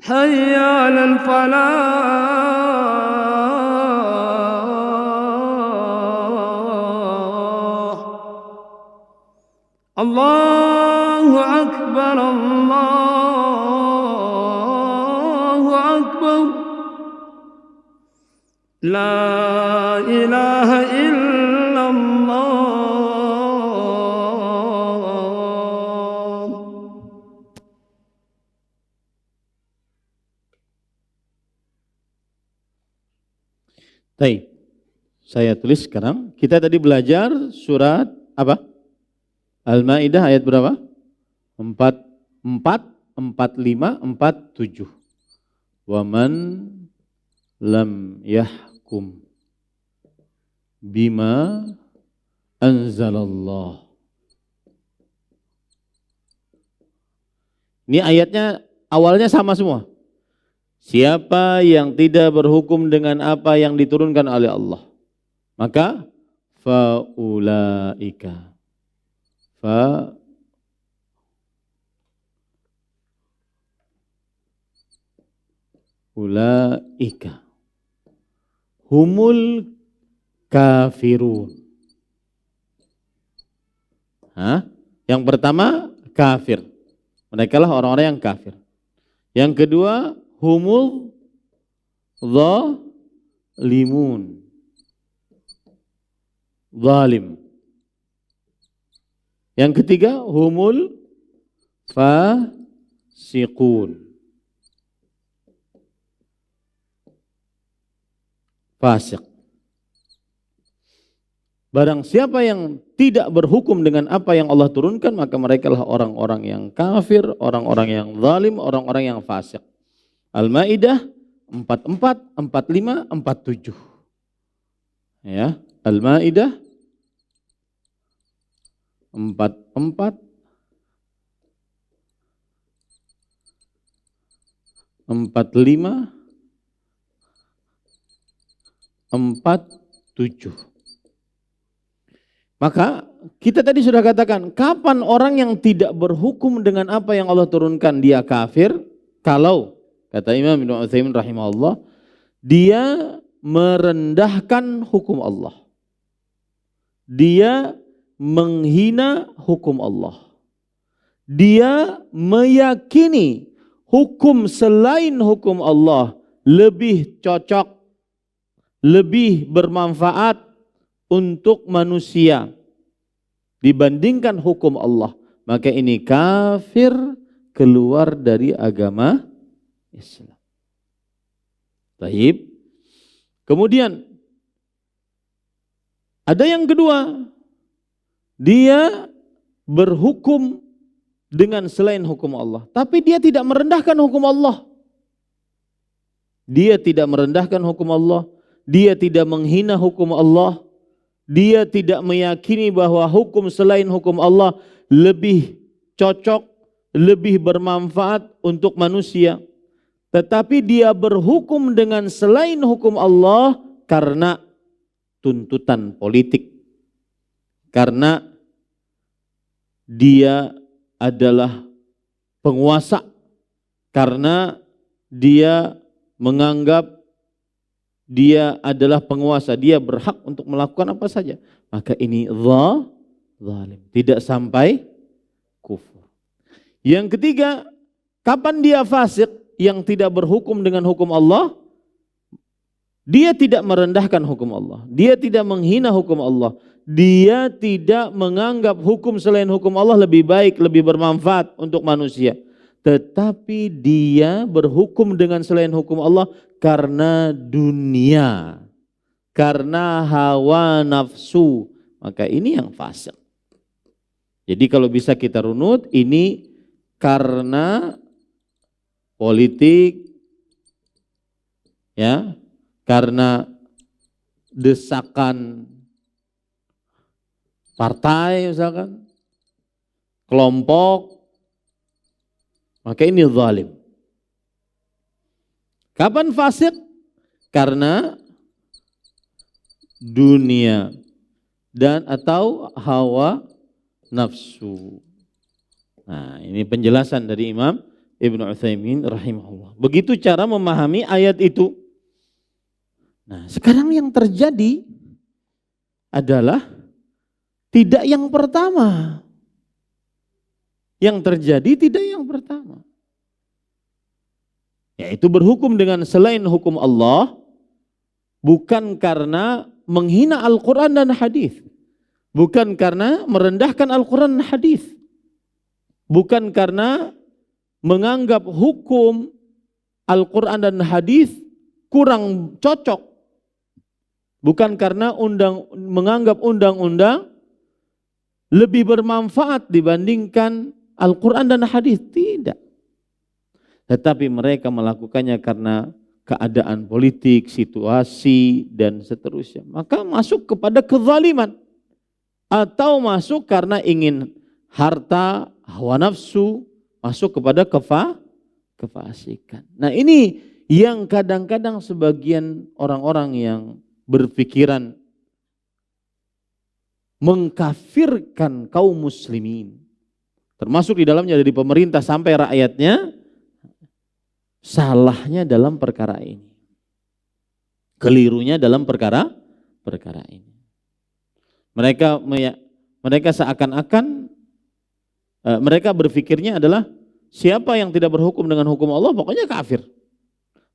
حي على الفلاح. الله أكبر، الله أكبر. لا إله إلا الله. Baik, saya tulis sekarang. Kita tadi belajar surat apa? Al-Maidah ayat berapa? 44, 45, 47. Wa man lam yahkum bima anzalallah. Ini ayatnya awalnya sama semua. Siapa yang tidak berhukum dengan apa yang diturunkan oleh Allah, maka faulaika ulaika humul kafirun. Yang pertama kafir. Mereka lah orang-orang yang kafir. Yang kedua humul zalimun. Zalim. Yang ketiga humul fasiqun. Fasik. Barang siapa yang tidak berhukum dengan apa yang Allah turunkan, maka mereka lah orang-orang yang kafir, orang-orang yang zalim, orang-orang yang fasik. Al-Maidah 44, 45, 47. Ya, Al-Maidah 44, 45, 47. Maka kita tadi sudah katakan, kapan orang yang tidak berhukum dengan apa yang Allah turunkan dia kafir? Kalau kata Imam Ibnu Utsaimin rahimahullah, dia merendahkan hukum Allah. Dia menghina hukum Allah. Dia meyakini hukum selain hukum Allah lebih cocok, lebih bermanfaat untuk manusia dibandingkan hukum Allah. Maka ini kafir, keluar dari agama Islam. Baik. Kemudian ada yang kedua, dia berhukum dengan selain hukum Allah, tapi dia tidak merendahkan hukum Allah. Dia tidak merendahkan hukum Allah, dia tidak menghina hukum Allah, dia tidak meyakini bahwa hukum selain hukum Allah lebih cocok, lebih bermanfaat untuk manusia. Tetapi dia berhukum dengan selain hukum Allah karena tuntutan politik. Karena dia adalah penguasa. Karena dia menganggap dia adalah penguasa. Dia berhak untuk melakukan apa saja. Maka ini zalim. Tidak sampai kufur. Yang ketiga, kapan dia fasik? Yang tidak berhukum dengan hukum Allah, dia tidak merendahkan hukum Allah, dia tidak menghina hukum Allah, dia tidak menganggap hukum selain hukum Allah lebih baik, lebih bermanfaat untuk manusia. Tetapi dia berhukum dengan selain hukum Allah karena dunia, karena hawa nafsu. Maka ini yang fasik. Jadi kalau bisa kita runut, ini karena politik, ya, karena desakan partai misalkan, kelompok, maka ini zalim. Kapan fasik? Karena dunia dan atau hawa nafsu. Nah, ini penjelasan dari Imam Ibnu Utsaimin rahimahullah. Begitu cara memahami ayat itu. Nah, sekarang yang terjadi adalah tidak yang pertama. Yang terjadi tidak yang pertama. Yaitu berhukum dengan selain hukum Allah bukan karena menghina Al-Quran dan hadis. Bukan karena merendahkan Al-Quran dan hadis. Bukan karena menganggap hukum Al-Quran dan hadis kurang cocok. Bukan karena menganggap undang-undang lebih bermanfaat dibandingkan Al-Quran dan hadis. Tidak. Tetapi mereka melakukannya karena keadaan politik, situasi, dan seterusnya. Maka masuk kepada kezaliman. Atau masuk karena ingin harta, hawa nafsu, masuk kepada kefasikan. Nah, ini yang kadang-kadang sebagian orang-orang yang berpikiran mengkafirkan kaum muslimin, termasuk di dalamnya dari pemerintah sampai rakyatnya, salahnya dalam perkara ini. Kelirunya dalam perkara ini. Mereka seakan-akan mereka berpikirnya adalah siapa yang tidak berhukum dengan hukum Allah pokoknya kafir.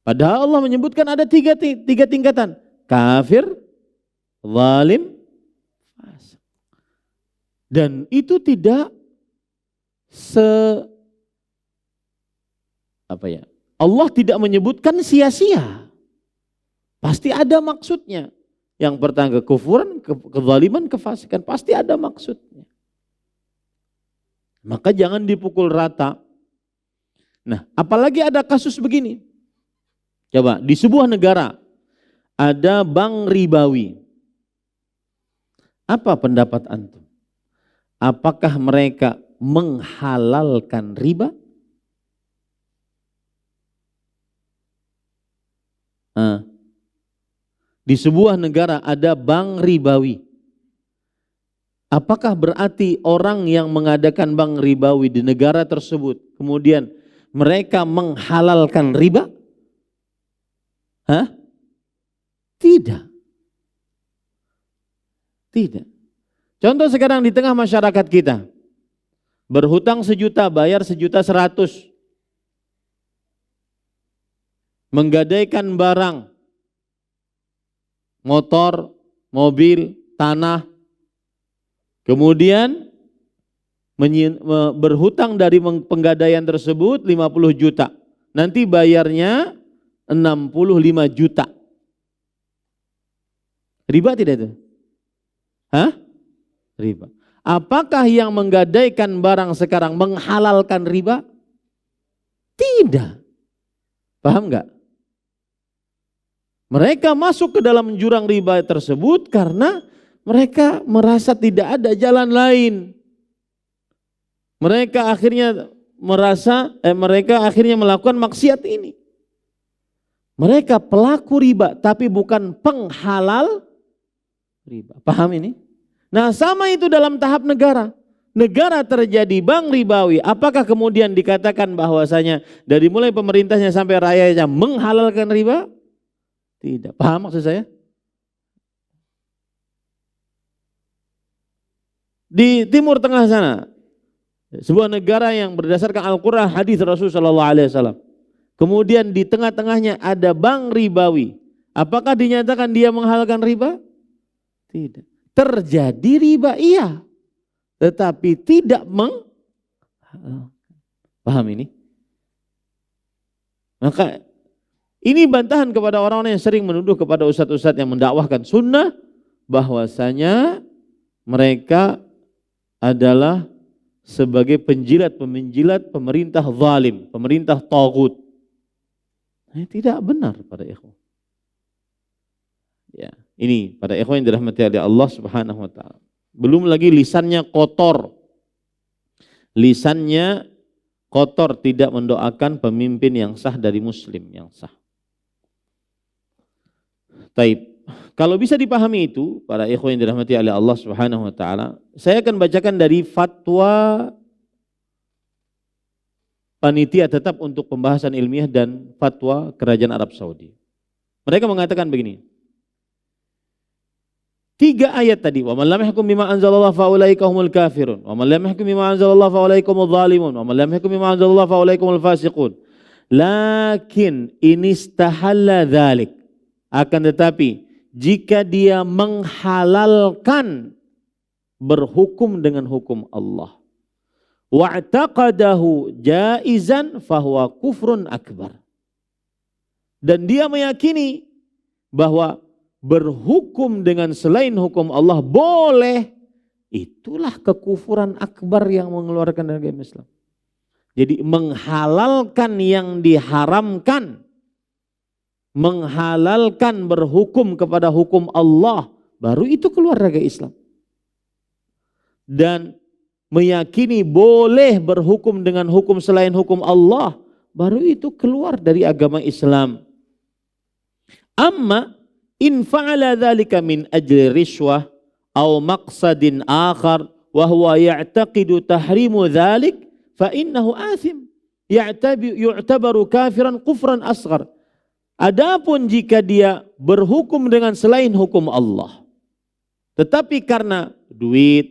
Padahal Allah menyebutkan ada tiga tingkatan. Kafir, zalim, fasik. Dan itu tidak Allah tidak menyebutkan sia-sia. Pasti ada maksudnya. Yang pertama kekufuran, kezaliman, kefasikan, pasti ada maksudnya. Maka jangan dipukul rata. Nah, apalagi ada kasus begini. Coba, di sebuah negara ada bank ribawi. Apa pendapat antum? apakah mereka menghalalkan riba? Di sebuah negara ada bank ribawi. Apakah berarti orang yang mengadakan bank ribawi di negara tersebut kemudian mereka menghalalkan riba? Tidak. Tidak. Contoh sekarang di tengah masyarakat kita, berhutang 1 juta, bayar 1.100.000. Menggadaikan barang, motor, mobil, tanah, kemudian berhutang dari penggadaian tersebut 50 juta. Nanti bayarnya 65 juta. Riba tidak itu? Riba. Apakah yang menggadaikan barang sekarang menghalalkan riba? Tidak. Paham enggak? Mereka masuk ke dalam jurang riba tersebut karena mereka merasa tidak ada jalan lain. Mereka akhirnya melakukan maksiat ini. Mereka pelaku riba tapi bukan penghalal riba. Paham ini? Nah, sama itu dalam tahap negara. Negara terjadi bank ribawi, apakah kemudian dikatakan bahwasanya dari mulai pemerintahnya sampai rakyatnya menghalalkan riba? Tidak. Paham maksud saya? Di Timur Tengah sana, sebuah negara yang berdasarkan Al-Quran, hadis Rasulullah SAW. Kemudian di tengah-tengahnya ada bank ribawi. Apakah dinyatakan dia menghalalkan riba? Tidak. Terjadi riba, iya. Tetapi tidak paham ini? Maka ini bantahan kepada orang-orang yang sering menuduh kepada ustadz-ustadz yang mendakwahkan sunnah bahwasanya mereka adalah sebagai penjilat-penjilat pemerintah zalim, pemerintah taghut. Tidak benar pada ikhwan. Ya, ini pada ikhwan yang dirahmati oleh Allah Subhanahu wa taala. Belum lagi lisannya kotor. Lisannya kotor, tidak mendoakan pemimpin yang sah dari muslim yang sah. Taib. Kalau bisa dipahami itu, para ikhwan yang dirahmati oleh Allah Subhanahu wa taala, saya akan bacakan dari fatwa panitia tetap untuk pembahasan ilmiah dan fatwa Kerajaan Arab Saudi. Mereka mengatakan begini. 3 ayat tadi, wa man lam yahkum bima anzalallahu fa ulaika humul kafirun, wa man lam yahkum bima anzalallahu fa ulaika humudz zalimun, wa man lam yahkum bima anzalallahu fa ulaika humul fasiqun. Lakin inistahalla dzalik. Akan tetapi jika dia menghalalkan berhukum dengan hukum Allah, wa'taqadahu jaizan fahuwa kufrun akbar. Dan dia meyakini bahwa berhukum dengan selain hukum Allah boleh, itulah kekufuran akbar yang mengeluarkan dari agama Islam. Jadi menghalalkan yang diharamkan, menghalalkan berhukum kepada hukum Allah, baru itu keluar dari Islam. Dan meyakini boleh berhukum dengan hukum selain hukum Allah, baru itu keluar dari agama Islam. Amma in fa'ala dzalika min ajli rishwah aw maqsadin akhar wa huwa ya'taqidu tahrimu dzalik fa innahu athim yu'tabaru kafiran kufran asghar. Adapun jika dia berhukum dengan selain hukum Allah, tetapi karena duit,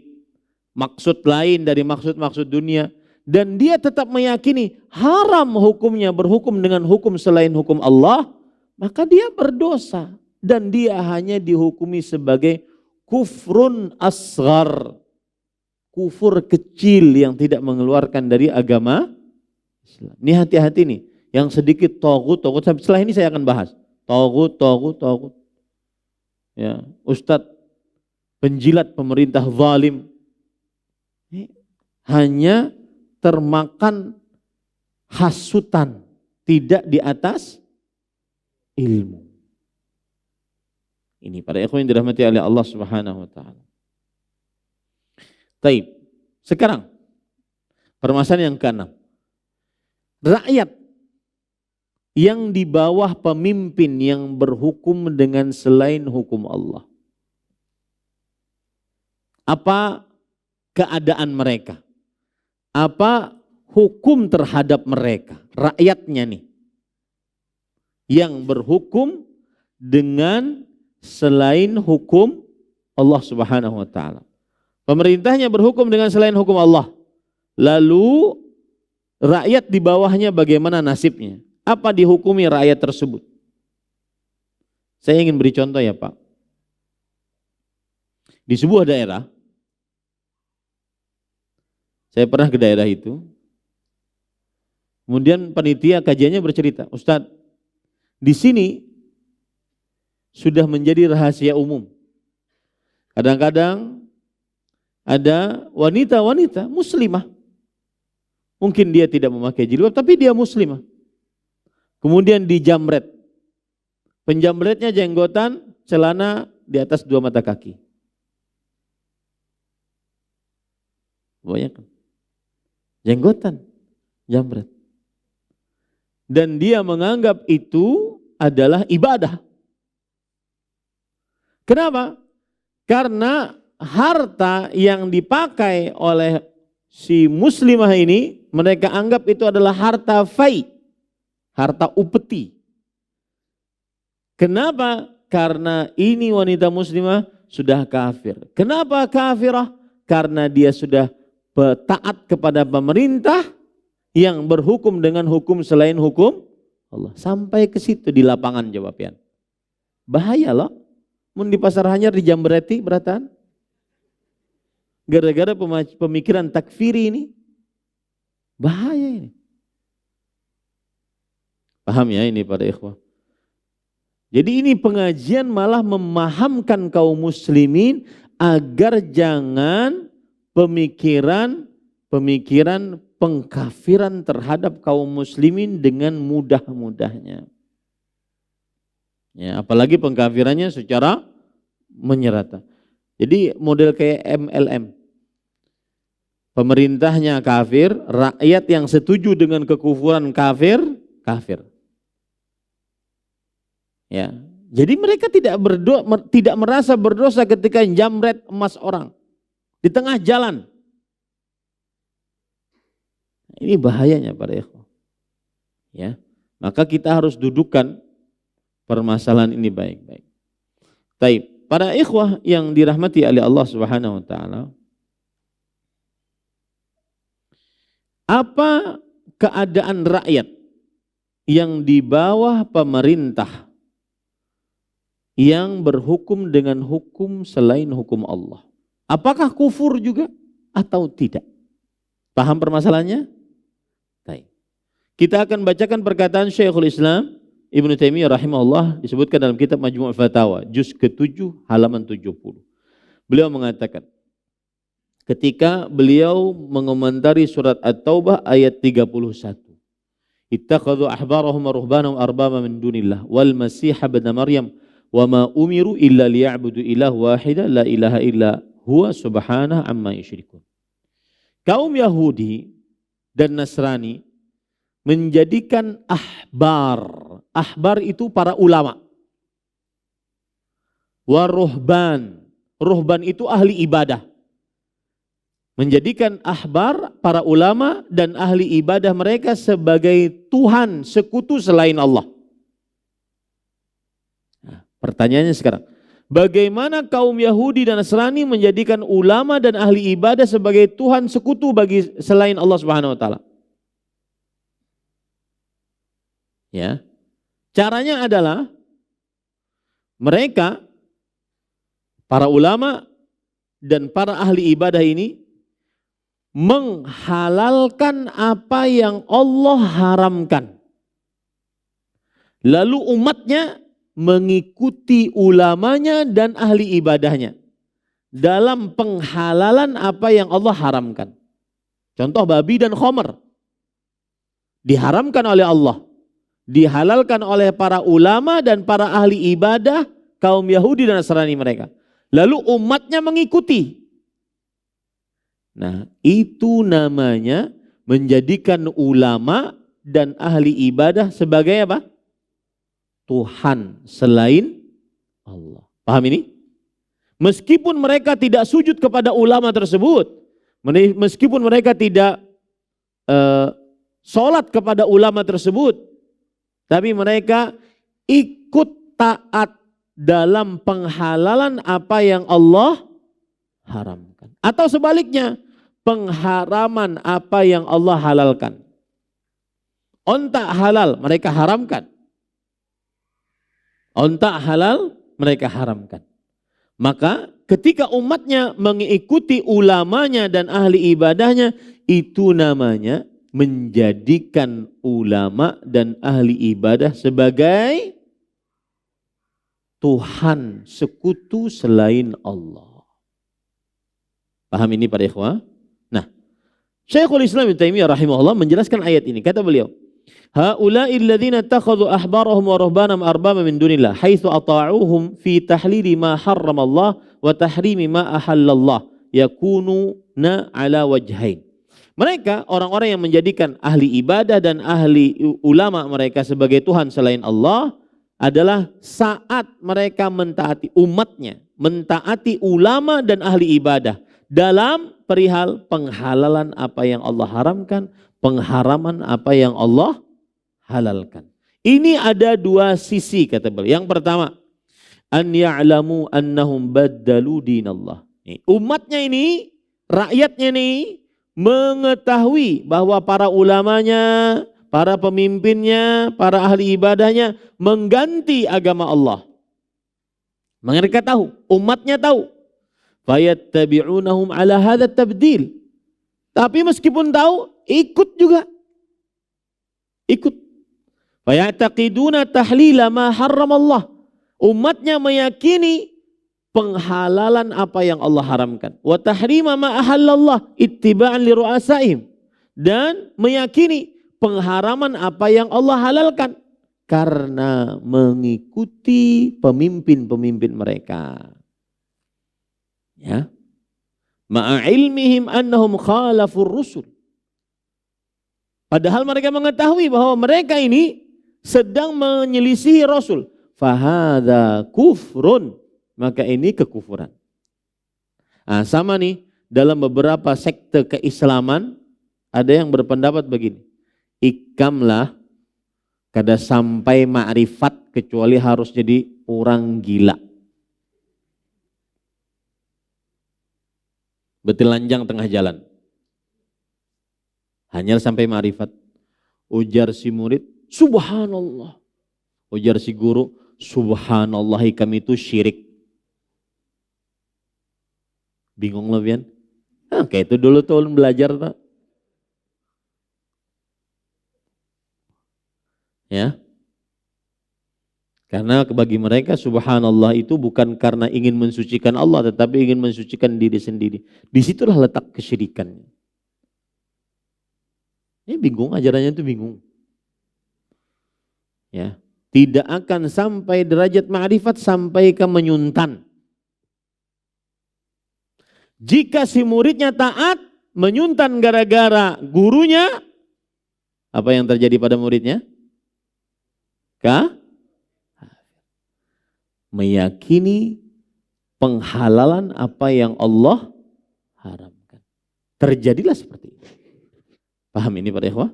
maksud lain dari maksud-maksud dunia, dan dia tetap meyakini haram hukumnya berhukum dengan hukum selain hukum Allah, maka dia berdosa. Dan dia hanya dihukumi sebagai kufrun asghar, kufur kecil yang tidak mengeluarkan dari agama Islam. Ini hati-hati nih, yang sedikit taghut. Setelah ini saya akan bahas taghut. Ya, ustadz penjilat pemerintah zalim hanya termakan hasutan, tidak di atas ilmu. Ini para ikhwan yang dirahmati oleh Allah Subhanahu wa taala. Taib. Sekarang, permasalahan yang keenam. Rakyat yang di bawah pemimpin yang berhukum dengan selain hukum Allah. Apa keadaan mereka? Apa hukum terhadap mereka? Rakyatnya nih. Yang berhukum dengan selain hukum Allah Subhanahu wa taala. Pemerintahnya berhukum dengan selain hukum Allah. Lalu rakyat di bawahnya bagaimana nasibnya? Apa dihukumi rakyat tersebut? Saya ingin beri contoh ya Pak. Di sebuah daerah, saya pernah ke daerah itu, kemudian panitia kajiannya bercerita, Ustadz, di sini sudah menjadi rahasia umum. Kadang-kadang ada wanita-wanita muslimah. Mungkin dia tidak memakai jilbab, tapi dia muslimah. Kemudian dijamret. Penjamretnya jenggotan, celana di atas 2 mata kaki. Banyak kan? Jenggotan, jambret. Dan dia menganggap itu adalah ibadah. Kenapa? Karena harta yang dipakai oleh si muslimah ini, mereka anggap itu adalah harta fai, harta upeti. Kenapa? Karena ini wanita muslimah sudah kafir. Kenapa kafirah? Karena dia sudah taat kepada pemerintah yang berhukum dengan hukum selain hukum Allah. Sampai ke situ di lapangan jawaban. Bahaya loh. Mun di pasar hanyar dijambreti beratan. Gara-gara pemikiran takfiri ini. Bahaya ini. Paham ya ini para ikhwah. Jadi ini pengajian malah memahamkan kaum muslimin agar jangan pemikiran pengkafiran terhadap kaum muslimin dengan mudah-mudahnya. Ya, apalagi pengkafirannya secara menyerata. Jadi model kayak MLM. Pemerintahnya kafir, rakyat yang setuju dengan kekufuran kafir. Ya. Jadi mereka tidak merasa berdosa ketika jamret emas orang di tengah jalan. Ini bahayanya para ikhwah. Ya. Maka kita harus dudukkan permasalahan ini baik-baik. Taib. Para ikhwah yang dirahmati oleh Allah Subhanahu wa taala. Apa keadaan rakyat yang di bawah pemerintah yang berhukum dengan hukum selain hukum Allah? Apakah kufur juga atau tidak? Paham permasalahannya? Baik. Kita akan bacakan perkataan Syekhul Islam Ibnu Taimiyah rahimahullah, disebutkan dalam kitab Majmu' Fatawa, juz ke-7 halaman 70. Beliau mengatakan, ketika beliau mengomentari surat At-Taubah ayat 31. Ittakhadhu ahbarahum wa ruhbanahum arbaba min dunillah wal masih ibn Maryam wa ma umiru illa liya'budu ilah wahida la ilaha illa huwa subhanahu amma yusyrikun. Kaum Yahudi dan Nasrani menjadikan ahbar itu para ulama. Wa ruhban itu ahli ibadah. Menjadikan ahbar para ulama dan ahli ibadah mereka sebagai Tuhan sekutu selain Allah. Nah, pertanyaannya sekarang, bagaimana kaum Yahudi dan Nasrani menjadikan ulama dan ahli ibadah sebagai Tuhan sekutu bagi selain Allah Subhanahu wa taala? Ya. Caranya adalah mereka para ulama dan para ahli ibadah ini menghalalkan apa yang Allah haramkan. Lalu umatnya mengikuti ulamanya dan ahli ibadahnya dalam penghalalan apa yang Allah haramkan. Contoh babi dan khamr diharamkan oleh Allah, dihalalkan oleh para ulama dan para ahli ibadah kaum Yahudi dan Nasrani mereka. Lalu umatnya mengikuti. Nah, itu namanya menjadikan ulama dan ahli ibadah sebagai apa? Tuhan selain Allah. Paham ini? Meskipun mereka tidak sujud kepada ulama tersebut, meskipun mereka tidak sholat kepada ulama tersebut, tapi mereka ikut taat dalam penghalalan apa yang Allah haramkan. Atau sebaliknya, pengharaman apa yang Allah halalkan. Onta halal mereka haramkan. Onta halal mereka haramkan. Maka ketika umatnya mengikuti ulamanya dan ahli ibadahnya, itu namanya menjadikan ulama dan ahli ibadah sebagai Tuhan sekutu selain Allah. Paham ini para ikhwah? Nah, Syekhul Islam Ibnu Taimiyah rahimahullah menjelaskan ayat ini. Kata beliau, haula'il ladzina takhadhu ahbarahum wa ruhbanahum arbaba min dunillah haitsu ata'uhum fi tahlili ma harramallah wa tahrimi ma ahallallah yakununa ala wajhain. Mereka orang-orang yang menjadikan ahli ibadah dan ahli ulama mereka sebagai Tuhan selain Allah adalah saat mereka mentaati umatnya, mentaati ulama dan ahli ibadah dalam perihal penghalalan apa yang Allah haramkan, pengharaman apa yang Allah halalkan. Ini ada dua sisi kata beliau. Yang pertama, an ya'lamu annahum baddalu dinallah. Umatnya ini, rakyatnya ini mengetahui bahwa para ulamanya, para pemimpinnya, para ahli ibadahnya mengganti agama Allah. Mereka tahu, umatnya tahu. Fayattabi'unahum ala hadha tabdil. Tapi meskipun tahu, ikut juga. Ikut. Fayataqiduna tahlila ma harramallah. Umatnya meyakini penghalalan apa yang Allah haramkan. Wa tahrima ma ahallallah ittiba'an li ru'asaihim. Dan meyakini pengharaman apa yang Allah halalkan karena mengikuti pemimpin-pemimpin mereka. Ya. Ma'a ilmihim annahum khalafur rusul. Padahal mereka mengetahui bahwa mereka ini sedang menyelisihi Rasul. Fahadha kufrun. Maka ini kekufuran. Nah, sama nih dalam beberapa sekte keislaman ada yang berpendapat begini. Ikamlah kada sampai ma'rifat kecuali harus jadi orang gila. Betelanjang tengah jalan. Hanya sampai ma'rifat. Ujar si murid, subhanallah. Ujar si guru, subhanallah kami itu syirik. Bingung loh Bian. Nah, kayak itu dulu tuh belajar tak? Ya. Karena bagi mereka subhanallah itu bukan karena ingin mensucikan Allah tetapi ingin mensucikan diri sendiri. Disitulah letak kesyirikannya. Ini bingung, ajarannya itu bingung. Ya, tidak akan sampai derajat ma'rifat sampai ke menyuntan. Jika si muridnya taat, menyuntan gara-gara gurunya, apa yang terjadi pada muridnya? Meyakini penghalalan apa yang Allah haramkan. Terjadilah seperti itu. Paham ini para ikhwah?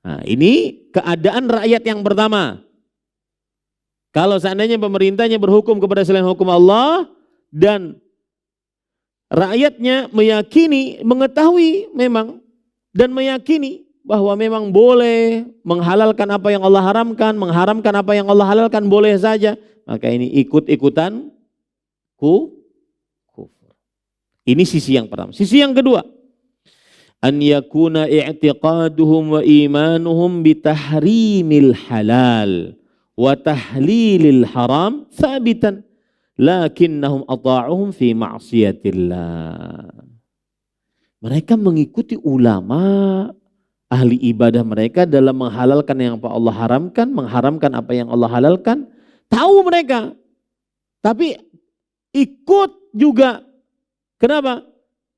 Nah, ini keadaan rakyat yang pertama. Kalau seandainya pemerintahnya berhukum kepada selain hukum Allah dan rakyatnya meyakini, mengetahui memang dan meyakini bahwa memang boleh menghalalkan apa yang Allah haramkan, mengharamkan apa yang Allah halalkan boleh saja. Maka ini ikut-ikutan kufur. Ini sisi yang pertama. Sisi yang kedua, an yakuna i'tiqaduhum wa imanuhum bitahrimil halal wa tahlilil haram thabitan lakinnahum ata'uhum fi ma'siyatillah. Mereka mengikuti ulama, ahli ibadah mereka dalam menghalalkan yang Allah haramkan, mengharamkan apa yang Allah halalkan. Tahu mereka, tapi ikut juga. Kenapa?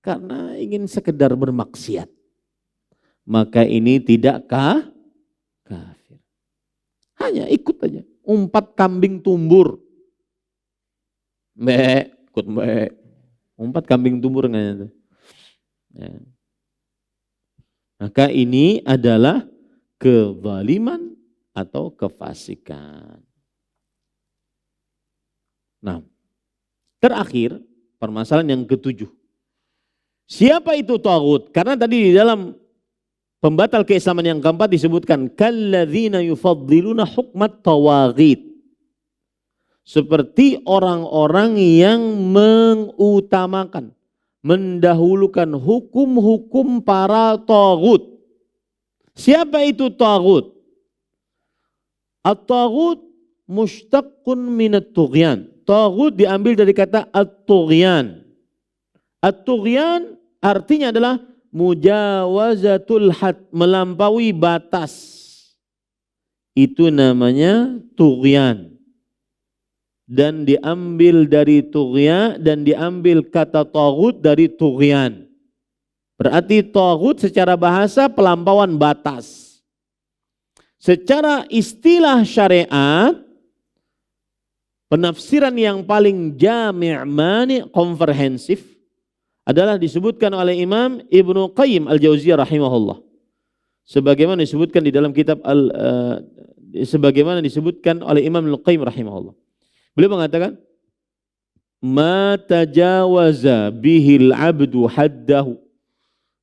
karena ingin sekedar bermaksiat, maka ini tidak kafir. Hanya ikut aja, umpat kambing tumbur. Ikut umpat kambing tumbur enggak. Ya. Maka ini adalah kezaliman atau kefasikan. Nah, terakhir permasalahan yang ketujuh. Siapa itu taghut? Karena tadi di dalam pembatal keislaman yang keempat disebutkan kalladzina yufaddiluna hukmat tawaghit. Seperti orang-orang yang mengutamakan, mendahulukan hukum-hukum para taghut. Siapa itu taghut? At-taghut mushtaqun minat tughyan. Taghut diambil dari kata at-tughyan. At-tughyan artinya adalah mujawazatul had, melampaui batas. Itu namanya tughyan. Dan diambil dari tughyan dan diambil kata taghut dari tughyan. Berarti taghut secara bahasa pelampauan batas. Secara istilah syariat, penafsiran yang paling jami' mani' komprehensif adalah disebutkan oleh Imam Ibnu Qayyim Al-Jauziyah rahimahullah. Sebagaimana disebutkan di dalam kitab sebagaimana disebutkan oleh Imam Ibnu Qayyim rahimahullah. Beliau mengatakan, "Ma tajawaza bihil 'abdu haddahu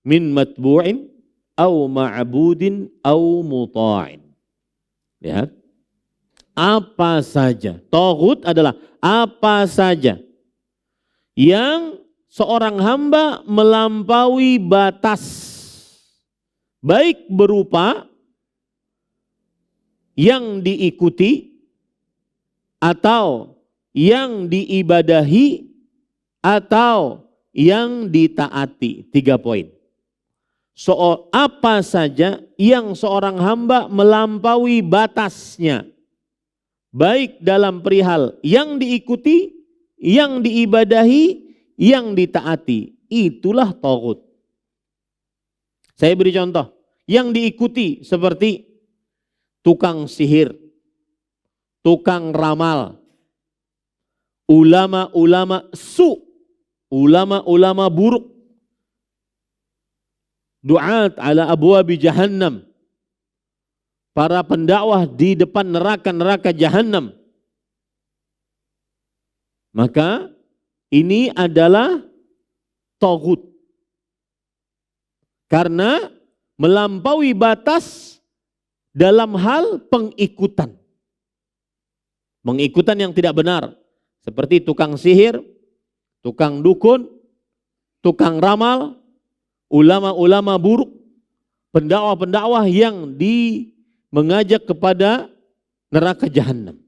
min matbu'in au ma'budin au muta'in." Lihat. Apa saja. Taghut adalah apa saja yang seorang hamba melampaui batas. Baik berupa yang diikuti atau yang diibadahi atau yang ditaati. 3 poin. Apa saja yang seorang hamba melampaui batasnya. Baik dalam perihal yang diikuti, yang diibadahi, yang ditaati. Itulah taghut. Saya beri contoh. Yang diikuti seperti tukang sihir, tukang ramal, ulama-ulama su, ulama-ulama buruk, du'at ala abwabi jahannam, para pendakwah di depan neraka-neraka jahannam. Maka ini adalah taghut. Karena melampaui batas dalam hal pengikutan. Pengikutan yang tidak benar. Seperti tukang sihir, tukang dukun, tukang ramal, ulama-ulama buruk, pendakwah-pendakwah yang mengajak kepada neraka jahanam.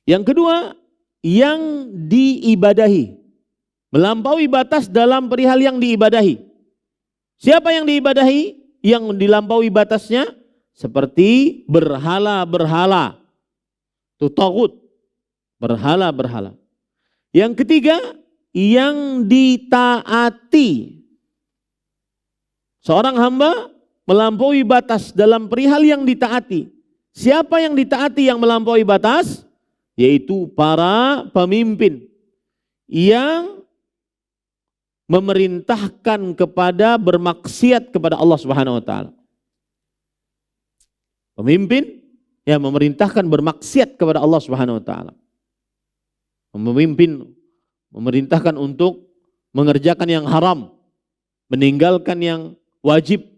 Yang kedua, yang diibadahi. Melampaui batas dalam perihal yang diibadahi. Siapa yang diibadahi? Yang dilampaui batasnya seperti berhala-berhala. Itu taghut. Berhala-berhala. Yang ketiga, yang ditaati. Seorang hamba melampaui batas dalam perihal yang ditaati. Siapa yang ditaati yang melampaui batas? Yaitu para pemimpin yang memerintahkan kepada bermaksiat kepada Allah Subhanahu wa taala. Pemimpin yang memerintahkan bermaksiat kepada Allah Subhanahu wa taala. Pemimpin memerintahkan untuk mengerjakan yang haram, meninggalkan yang wajib.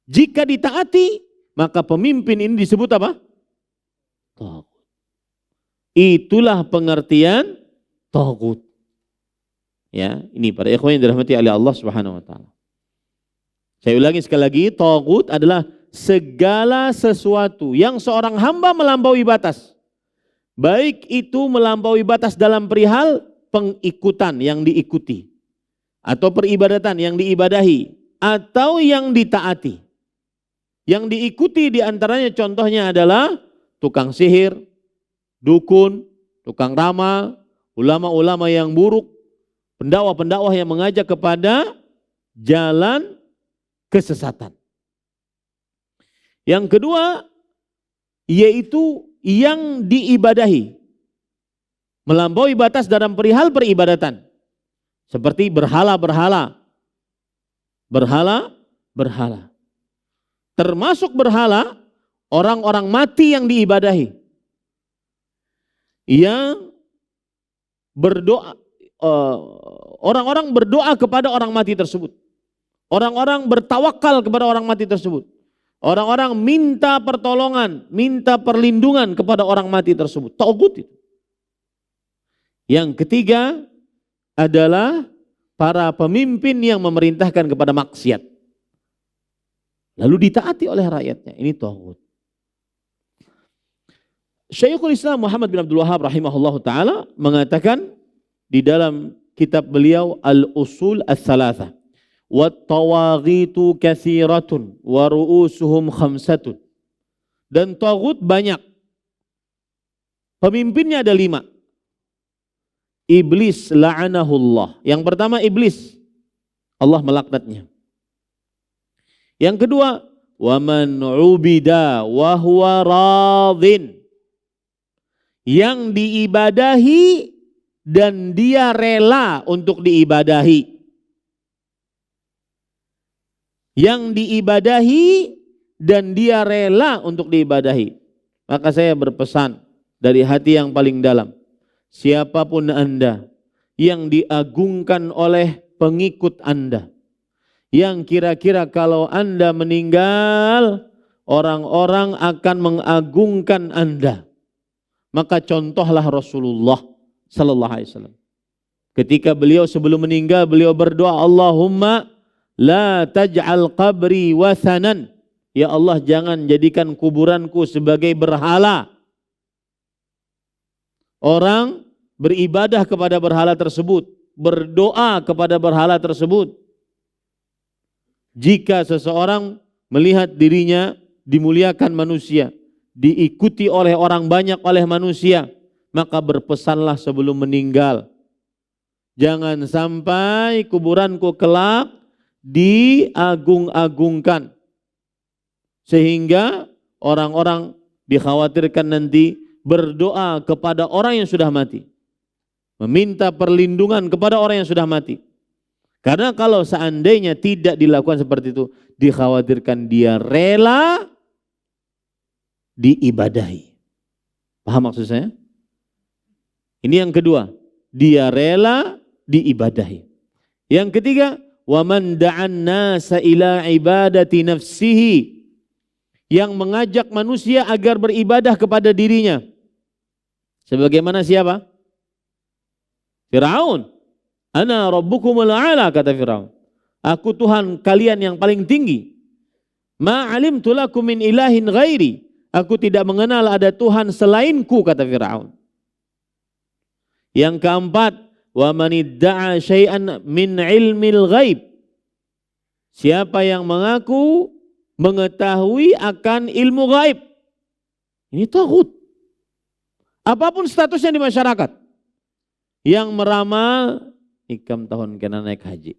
Jika ditaati, maka pemimpin ini disebut apa? Taghut. Itulah pengertian taghut. Ya, ini para ikhwan yang dirahmati oleh Allah Subhanahu wa taala. Saya ulangi sekali lagi, taghut adalah segala sesuatu yang seorang hamba melampaui batas. Baik itu melampaui batas dalam perihal pengikutan yang diikuti, atau peribadatan yang diibadahi, atau yang ditaati. Yang diikuti diantaranya contohnya adalah tukang sihir, dukun, tukang ramal, ulama-ulama yang buruk, pendakwah-pendakwah yang mengajak kepada jalan kesesatan. Yang kedua, yaitu yang diibadahi, melampaui batas dalam perihal peribadatan, seperti berhala-berhala. Termasuk berhala orang-orang mati yang diibadahi, yang berdoa, orang-orang berdoa kepada orang mati tersebut, orang-orang bertawakal kepada orang mati tersebut, orang-orang minta pertolongan, minta perlindungan kepada orang mati tersebut. Tagut itu. Yang ketiga adalah para pemimpin yang memerintahkan kepada maksiat, lalu ditaati oleh rakyatnya. Ini tagut. Syekhul Islam Muhammad bin Abdul Wahhab rahimahullah ta'ala mengatakan di dalam kitab beliau Al-Usul As-Salasah, wat-tawaghitu katsiratun wa ru'usuhum khamsatun. Dan tagut banyak. Pemimpinnya ada 5. Iblis la'anahullah. Yang pertama iblis, Allah melaknatnya. Yang kedua, wa man ubida wa huwa radin. Yang diibadahi dan dia rela untuk diibadahi. Yang diibadahi dan dia rela untuk diibadahi. Maka saya berpesan dari hati yang paling dalam, siapapun Anda yang diagungkan oleh pengikut Anda, yang kira-kira kalau Anda meninggal orang-orang akan mengagungkan Anda, maka contohlah Rasulullah sallallahu alaihi wasallam. Ketika beliau sebelum meninggal, beliau berdoa, Allahumma la taj'al qabri wathanan. Ya Allah, jangan jadikan kuburanku sebagai berhala. Orang beribadah kepada berhala tersebut, berdoa kepada berhala tersebut. Jika seseorang melihat dirinya dimuliakan manusia, diikuti oleh orang banyak, oleh manusia, maka berpesanlah sebelum meninggal, jangan sampai kuburanku kelak diagung-agungkan, sehingga orang-orang dikhawatirkan nanti berdoa kepada orang yang sudah mati, meminta perlindungan kepada orang yang sudah mati. Karena kalau seandainya tidak dilakukan seperti itu, dikhawatirkan dia rela diibadahi. Paham maksud saya? Ini yang kedua, dia rela diibadahi. Yang ketiga, wa man da'an nasa ila ibadati nafsihi, yang mengajak manusia agar beribadah kepada dirinya. Sebagaimana siapa? Firaun. Ana rabbukumul a'la, kata Firaun. Aku Tuhan kalian yang paling tinggi. Ma alimtu lakum min ilahin ghairi. Aku tidak mengenal ada Tuhan selainku, kata Firaun. Yang keempat, wa man idda'a syai'an min ilmil ghaib. Siapa yang mengaku mengetahui akan ilmu gaib, ini taghut. Apapun statusnya di masyarakat, yang meramal ikam tahun kena naik haji,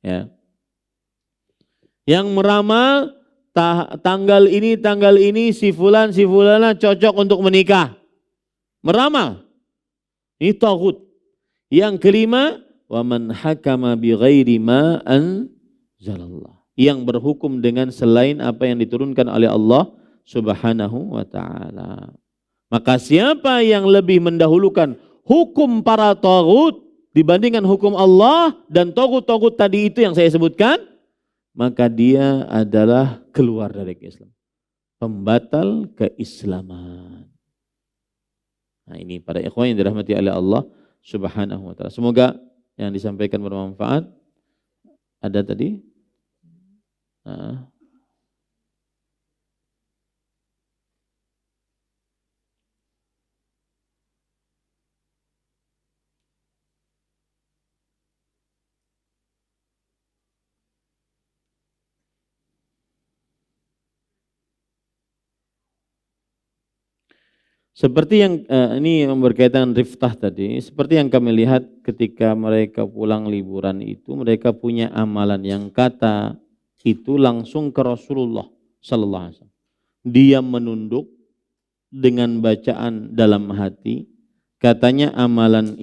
ya, yang meramal tanggal ini si fulan si fulana cocok untuk menikah, meramal, ini taghut. Yang kelima, wa man hakama bi ghairi ma anzalallah, yang berhukum dengan selain apa yang diturunkan oleh Allah Subhanahu wa ta'ala. Maka siapa yang lebih mendahulukan hukum para taghut dibandingkan hukum Allah dan taghut-taghut tadi itu yang saya sebutkan, maka dia adalah keluar dari Islam, pembatal keislaman. Nah, ini para ikhwan yang dirahmati oleh Allah Subhanahu wa ta'ala. Semoga yang disampaikan bermanfaat. Ada tadi? Seperti yang ini berkaitan riftah tadi, seperti yang kami lihat ketika mereka pulang liburan itu, mereka punya amalan yang kata itu langsung ke Rasulullah sallallahu alaihi wasallam. Dia menunduk dengan bacaan dalam hati, katanya amalan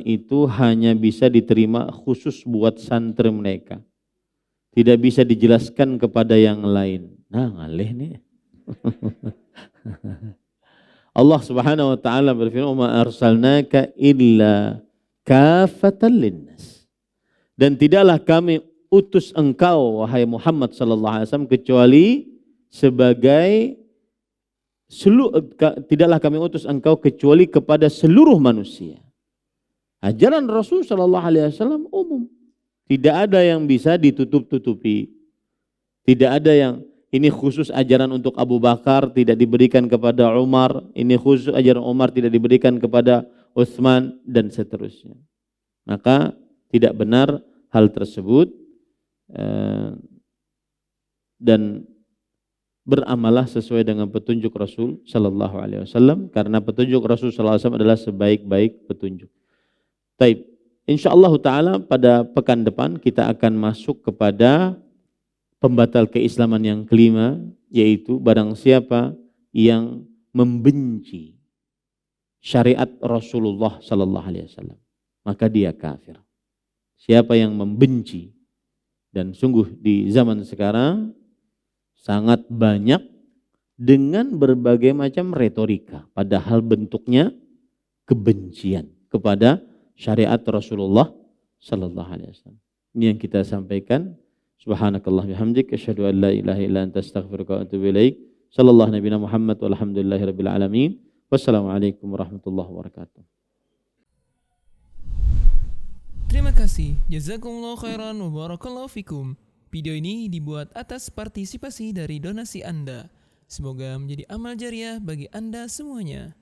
itu hanya bisa diterima khusus buat santri mereka. Tidak bisa dijelaskan kepada yang lain. Nah, ngalih nih. Allah Subhanahu wa taala berfirman, "Ma arsalnaka illa kafatan linnas." Dan tidaklah kami utus engkau wahai Muhammad sallallahu alaihi wasallam kecuali sebagai tidaklah kami utus engkau kecuali kepada seluruh manusia. Ajaran Rasul sallallahu alaihi wasallam umum. Tidak ada yang bisa ditutup-tutupi. Tidak ada yang ini khusus ajaran untuk Abu Bakar tidak diberikan kepada Umar, ini khusus ajaran Umar tidak diberikan kepada Utsman dan seterusnya. Maka tidak benar hal tersebut dan beramalah sesuai dengan petunjuk Rasul sallallahu alaihi wasallam karena petunjuk Rasul sallallahu alaihi wasallam adalah sebaik-baik petunjuk. Taib. Insyaallah taala pada pekan depan kita akan masuk kepada pembatal keislaman yang kelima, yaitu barang siapa yang membenci syariat Rasulullah sallallahu alaihi wasallam, maka dia kafir. Siapa yang membenci, dan sungguh di zaman sekarang sangat banyak dengan berbagai macam retorika, padahal bentuknya kebencian kepada syariat Rasulullah sallallahu alaihi wasallam. Ini yang kita sampaikan. Subhanakallah bihamdik asyhadu an la ilaha illa anta astaghfiruka wa atubu ilaik. Sallallahu nabiyana Muhammad walhamdulillahirabbil alamin. Wassalamualaikum warahmatullahi wabarakatuh. Terima kasih. Jazakumullah khairan wa barakallahu fikum. Video ini dibuat atas partisipasi dari donasi Anda. Semoga menjadi amal jariah bagi Anda semuanya.